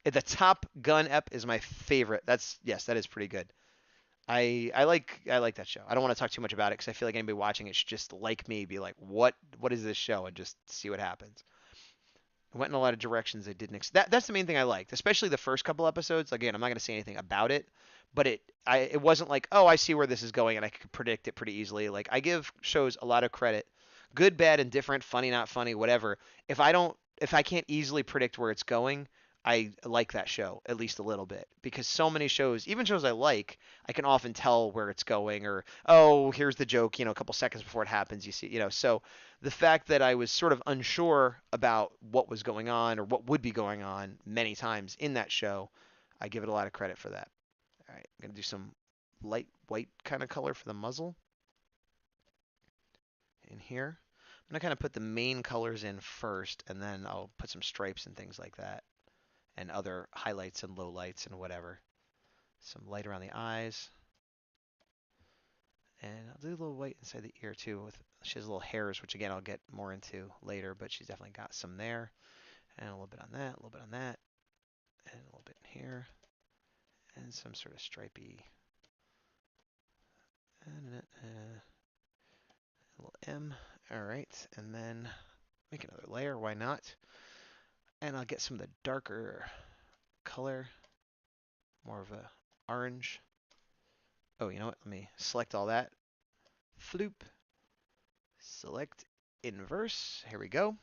Speaker 1: The Top Gun ep is my favorite. Yes, that is pretty good. I like that show. I don't want to talk too much about it because I feel like anybody watching it should just like me, be like, what is this show, and just see what happens. It went in a lot of directions I didn't expect. That's the main thing I liked, especially the first couple episodes. Again, I'm not going to say anything about it, but it wasn't like, oh, I see where this is going and I could predict it pretty easily. Like, I give shows a lot of credit, good, bad, and different, funny, not funny, whatever. If I can't easily predict where it's going, I like that show at least a little bit, because so many shows, even shows I like, I can often tell where it's going, or, oh, here's the joke, a couple seconds before it happens, you see, so the fact that I was sort of unsure about what was going on or what would be going on many times in that show, I give it a lot of credit for that. All right, I'm going to do some light white kind of color for the muzzle in here. I'm going to kind of put the main colors in first, and then I'll put some stripes and things like that, and other highlights and lowlights and whatever. Some light around the eyes. And I'll do a little white inside the ear too. She has little hairs, which again I'll get more into later, but she's definitely got some there. And a little bit on that, a little bit on that, and a little bit in here. And some sort of stripey. And a little M. Alright, and then make another layer, why not? And I'll get some of the darker color, more of a orange. Oh, you know what? Let me select all that. Floop. Select inverse. Here we go.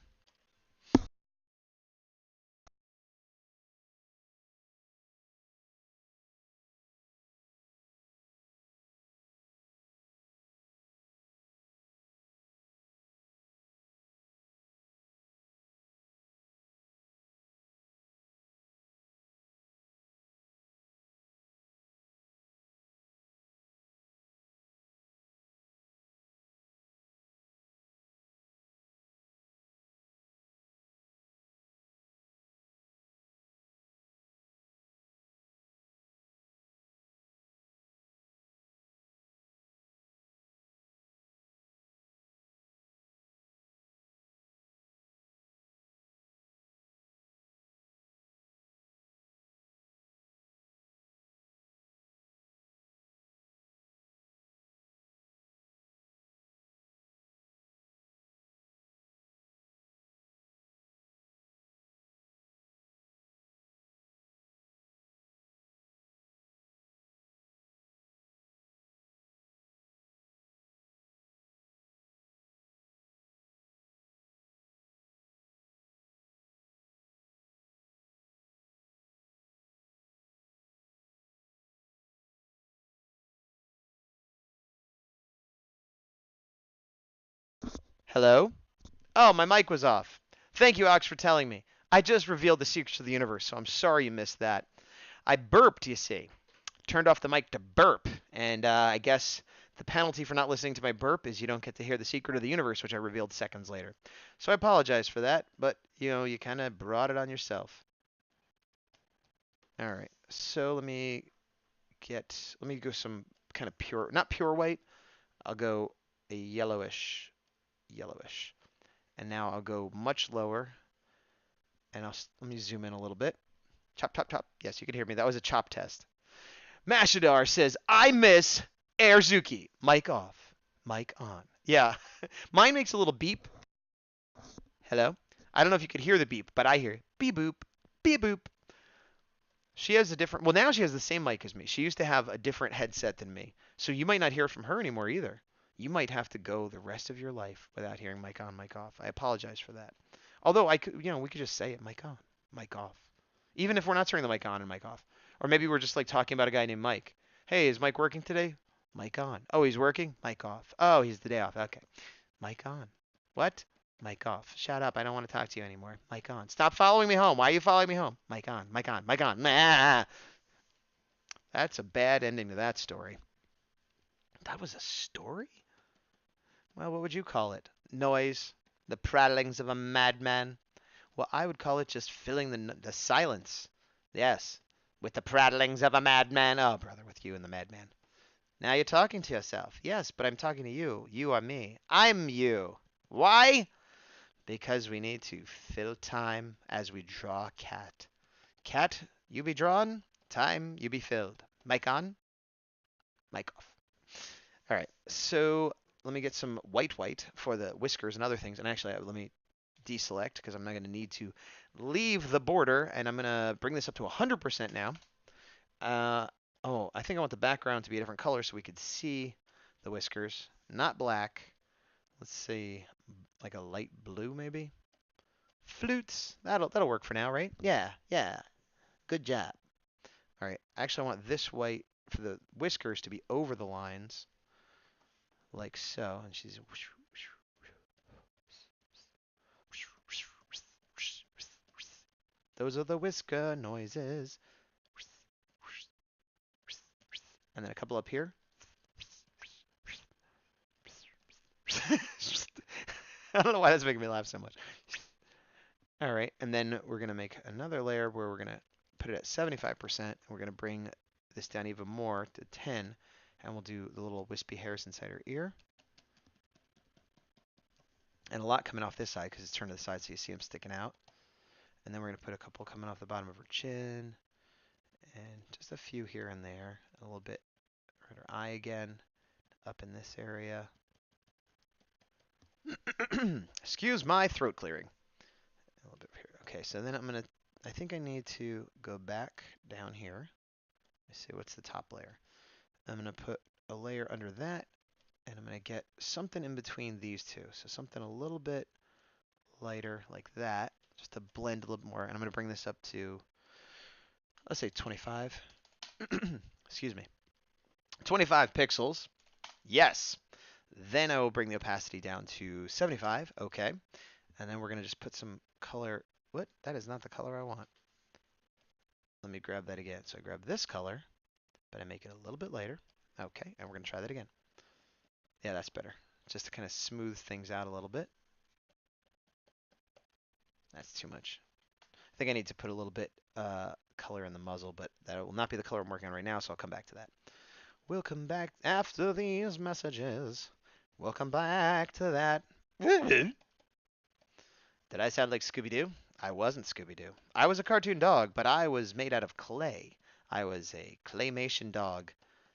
Speaker 1: Hello? Oh, my mic was off. Thank you, Ox, for telling me. I just revealed the secrets of the universe, so I'm sorry you missed that. I burped, you see. Turned off the mic to burp, and I guess the penalty for not listening to my burp is you don't get to hear the secret of the universe, which I revealed seconds later. So I apologize for that, but, you kind of brought it on yourself. All right, so let me go some kind of pure, not pure white. I'll go a yellowish. And now I'll go much lower, and let me zoom in a little bit. Chop, chop, chop. Yes, you can hear me. That was a chop test. Mashadar says, I miss Airzuki. Mic off. Mic on. Yeah. Mine makes a little beep. Hello? I don't know if you could hear the beep, but I hear beep boop, beep boop. She has a different. Well, now she has the same mic as me. She used to have a different headset than me, so you might not hear from her anymore either. You might have to go the rest of your life without hearing mic on, mic off. I apologize for that. Although I could, we could just say it, mic on, mic off, even if we're not turning the mic on and mic off, or maybe we're just like talking about a guy named Mike. Hey, is Mike working today? Mic on. Oh, he's working. Mic off. Oh, he's the day off. Okay. Mic on. What? Mic off. Shut up. I don't want to talk to you anymore. Mic on. Stop following me home. Why are you following me home? Mic on. Mic on. Mic on. Nah. That's a bad ending to that story. That was a story? Well, what would you call it? Noise? The prattlings of a madman? Well, I would call it just filling the silence. Yes. With the prattlings of a madman. Oh, brother, with you and the madman. Now you're talking to yourself. Yes, but I'm talking to you. You are me. I'm you. Why? Because we need to fill time as we draw cat. Cat, you be drawn. Time, you be filled. Mic on, mic off. All right, so let me get some white for the whiskers and other things. And actually, let me deselect because I'm not going to need to leave the border. And I'm going to bring this up to 100% now. Oh, I think I want the background to be a different color so we could see the whiskers. Not black. Let's see, like a light blue maybe. Flutes. That'll work for now, right? Yeah, yeah. Good job. All right. Actually, I want this white for the whiskers to be over the lines, like so. And she's. Those are the whisker noises. And then a couple up here. I don't know why that's making me laugh so much. All right, and then we're going to make another layer where we're going to put it at 75%, and we're going to bring this down even more to 10, and we'll do the little wispy hairs inside her ear. And a lot coming off this side because it's turned to the side so you see them sticking out. And then we're going to put a couple coming off the bottom of her chin, and just a few here and there, a little bit around her eye again, up in this area. Excuse my throat clearing. A little bit here. Okay, so then I think I need to go back down here. Let's see, what's the top layer? I'm going to put a layer under that, and I'm going to get something in between these two. So something a little bit lighter like that, just to blend a little more. And I'm going to bring this up to, let's say 25. Excuse me. 25 pixels. Yes. Then I will bring the opacity down to 75. Okay. And then we're going to just put some color. What? That is not the color I want. Let me grab that again. So I grab this color, but I make it a little bit lighter. Okay. And we're going to try that again. Yeah, that's better. Just to kind of smooth things out a little bit. That's too much. I think I need to put a little bit color in the muzzle, but that will not be the color I'm working on right now, so I'll come back to that. We'll come back after these messages. We'll come back to that. Did I sound like Scooby-Doo? I wasn't Scooby-Doo. I was a cartoon dog, but I was made out of clay. I was a claymation dog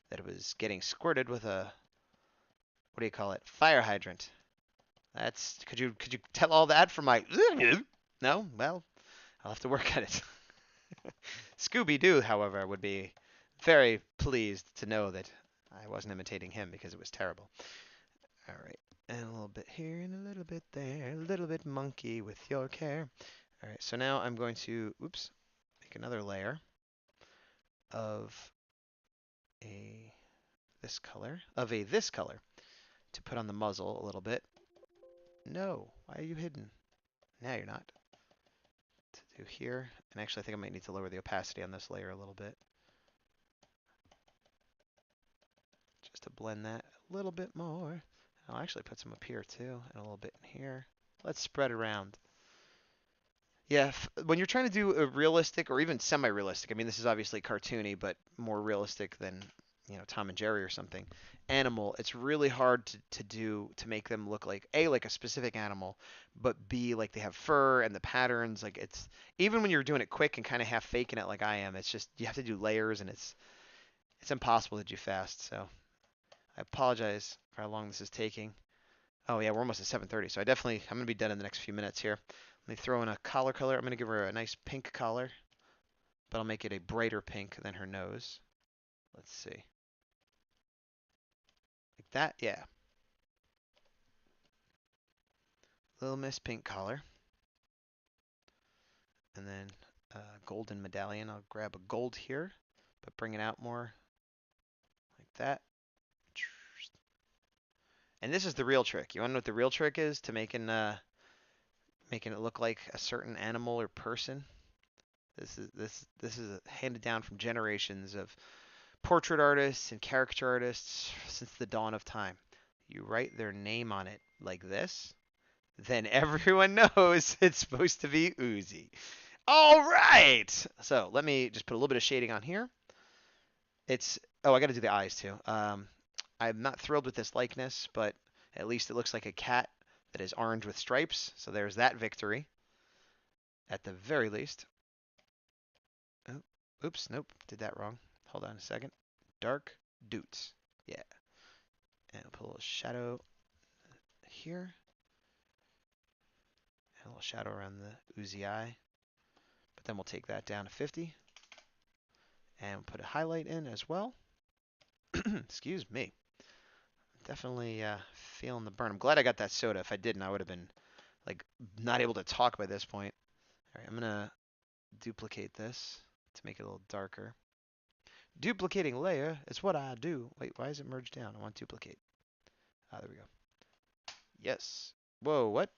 Speaker 1: that was getting squirted with a, what do you call it? Fire hydrant. That's, could you tell all that from my, no? Well, I'll have to work on it. Scooby-Doo, however, would be very pleased to know that I wasn't imitating him because it was terrible. All right, and a little bit here and a little bit there, a little bit monkey with your care. All right, so now I'm going to, make another layer of this color to put on the muzzle a little bit. No, why are you hidden? Now you're not. To do here, and actually I think I might need to lower the opacity on this layer a little bit. Just to blend that a little bit more. I'll actually put some up here too, and a little bit in here. Let's spread around. Yeah, when you're trying to do a realistic or even semi-realistic, I mean this is obviously cartoony, but more realistic than, Tom and Jerry or something, animal, it's really hard to make them look like like a specific animal, but B, like they have fur and the patterns, like it's, even when you're doing it quick and kind of half faking it like I am, it's just, you have to do layers and it's impossible to do fast, so I apologize for how long this is taking. Oh yeah, we're almost at 7:30, so I'm gonna be done in the next few minutes here. Let me throw in a collar color. I'm gonna give her a nice pink collar, but I'll make it a brighter pink than her nose. Let's see. Like that, yeah. Little Miss Pink collar. And then golden medallion. I'll grab a gold here, but bring it out more like that. And this is the real trick. You want to know what the real trick is to making it look like a certain animal or person? This is handed down from generations of portrait artists and character artists since the dawn of time. You write their name on it like this, then everyone knows it's supposed to be Uzi. All right. So let me just put a little bit of shading on here. I got to do the eyes too. I'm not thrilled with this likeness, but at least it looks like a cat that is orange with stripes. So there's that victory at the very least. Oh, oops, nope, did that wrong. Hold on a second. Dark Doots. Yeah. And I'll put a little shadow here. And a little shadow around the Uzi eye. But then we'll take that down to 50. And we'll put a highlight in as well. Excuse me. Definitely feeling the burn. I'm glad I got that soda. If I didn't, I would have been like not able to talk by this point. All right, I'm gonna duplicate this to make it a little darker. Duplicating layer is what I do. Wait, why is it merged down? I want duplicate. Ah, there we go. Yes. Whoa, what?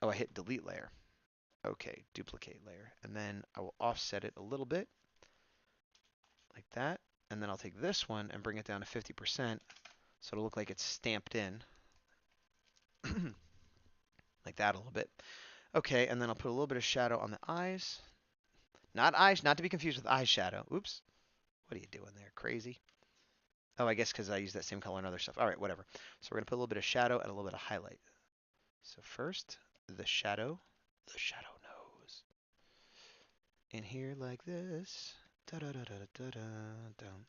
Speaker 1: Oh, I hit delete layer. Okay, duplicate layer. And then I will offset it a little bit like that. And then I'll take this one and bring it down to 50%. So it'll look like it's stamped in. Like that a little bit. Okay, and then I'll put a little bit of shadow on the eyes. Not eyes, not to be confused with eyeshadow. Oops. What are you doing there? Crazy. Oh, I guess because I use that same color and other stuff. All right, whatever. So we're going to put a little bit of shadow and a little bit of highlight. So first, the shadow nose. In here like this. Da da da da da da down.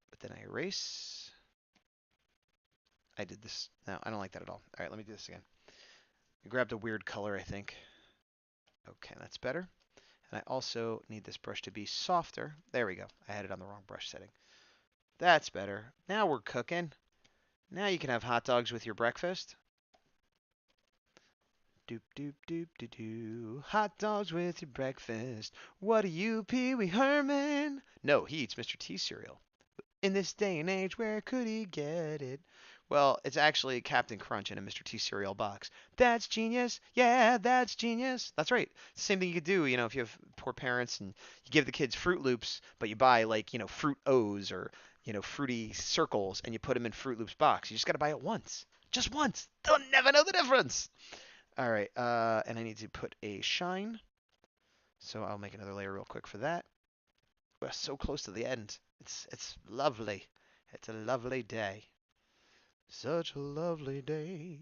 Speaker 1: But then I erase. I did this. No, I don't like that at all. All right, let me do this again. I grabbed a weird color, I think. Okay, that's better. And I also need this brush to be softer. There we go. I had it on the wrong brush setting. That's better. Now we're cooking. Now you can have hot dogs with your breakfast. Doop doop doop doo doo. Hot dogs with your breakfast. What are you, Pee Wee Herman? No, he eats Mr. T cereal. In this day and age, where could he get it? Well, it's actually Captain Crunch in a Mr. T cereal box. That's genius. Yeah, that's genius. That's right. Same thing you could do, if you have poor parents and you give the kids Fruit Loops, but you buy like, Fruit O's or, Fruity Circles and you put them in Fruit Loops box. You just got to buy it once. Just once. They'll never know the difference. All right, and I need to put a shine. So I'll make another layer real quick for that. We're so close to the end. It's lovely. It's a lovely day. Such a lovely day.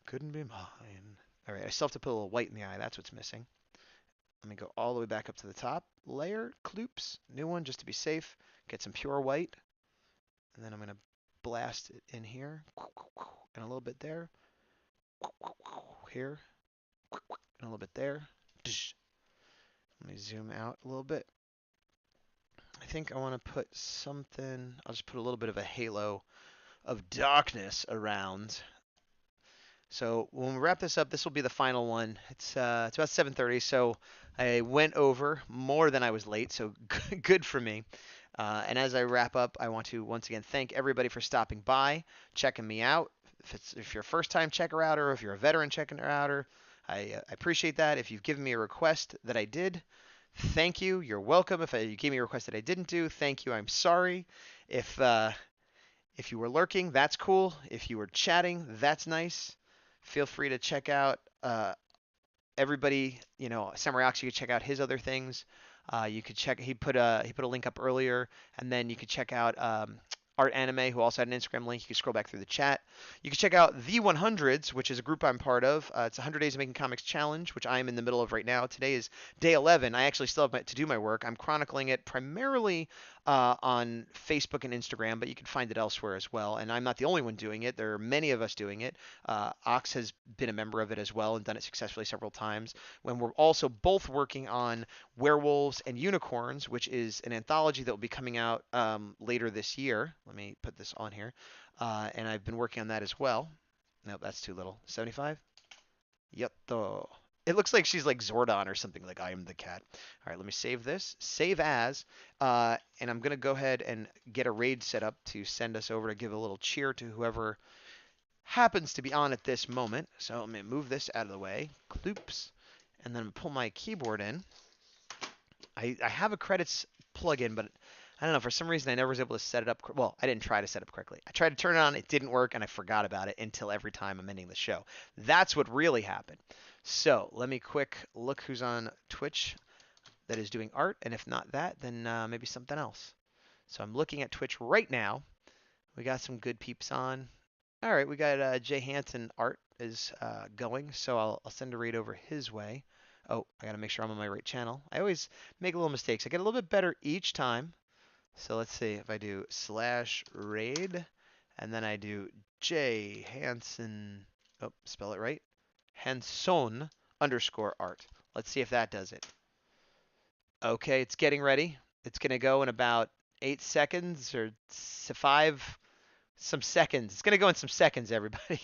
Speaker 1: Couldn't be mine. All right, I still have to put a little white in the eye. That's what's missing. Let me go all the way back up to the top. Layer, kloops, new one just to be safe. Get some pure white. And then I'm going to blast it in here. And a little bit there. Here. And a little bit there. Let me zoom out a little bit. I think I want to put something. I'll just put a little bit of a halo of darkness around. So when we wrap this up, this will be the final one. It's about 7:30, so I went over more than I was late, so good for me. And as I wrap up, I want to once again thank everybody for stopping by, checking me out. If you're a first-time checker outer, or if you're a veteran checker outer, I appreciate that. If you've given me a request that I did, thank you. You're welcome. If you gave me a request that I didn't do, thank you. I'm sorry. If you were lurking, that's cool. If you were chatting, that's nice. Feel free to check out everybody. Samurai Ox, you could check out his other things. You could check. He put a link up earlier, and then you could check out Art Anime, who also had an Instagram link. You can scroll back through the chat. You can check out The 100s, which is a group I'm part of. It's a 100 Days of Making Comics Challenge, which I am in the middle of right now. Today is day 11. I actually still have to do my work. I'm chronicling it primarily on Facebook and Instagram, but you can find it elsewhere as well. And I'm not the only one doing it. There are many of us doing it. Ox has been a member of it as well and done it successfully several times. When we're also both working on Werewolves and Unicorns, which is an anthology that will be coming out later this year. Let me put this on here. And I've been working on that as well. Nope, that's too little. 75? Yep. It looks like she's like Zordon or something, like I am the cat. All right, let me save this. Save as. And I'm going to go ahead and get a raid set up to send us over to give a little cheer to whoever happens to be on at this moment. So let me move this out of the way. Kloops. And then pull my keyboard in. I have a credits plugin, but I don't know. For some reason, I never was able to set it up. Well, I didn't try to set it up correctly. I tried to turn it on. It didn't work, and I forgot about it until every time I'm ending the show. That's what really happened. So let me quick look who's on Twitch that is doing art. And if not that, then maybe something else. So I'm looking at Twitch right now. We got some good peeps on. All right, we got Jay Hansen art is going. So I'll send a raid over his way. Oh, I got to make sure I'm on my right channel. I always make little mistakes. I get a little bit better each time. So let's see if I do /raid and then I do J Hansen. Oh, spell it right. Hanson _art. Let's see if that does it. Okay, it's getting ready. It's going to go in about 8 seconds or 5 some seconds. It's going to go in some seconds, everybody.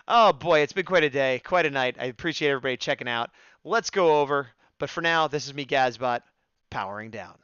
Speaker 1: Oh boy, it's been quite a day, quite a night. I appreciate everybody checking out. Let's go over. But for now, this is me, Gazbot, powering down.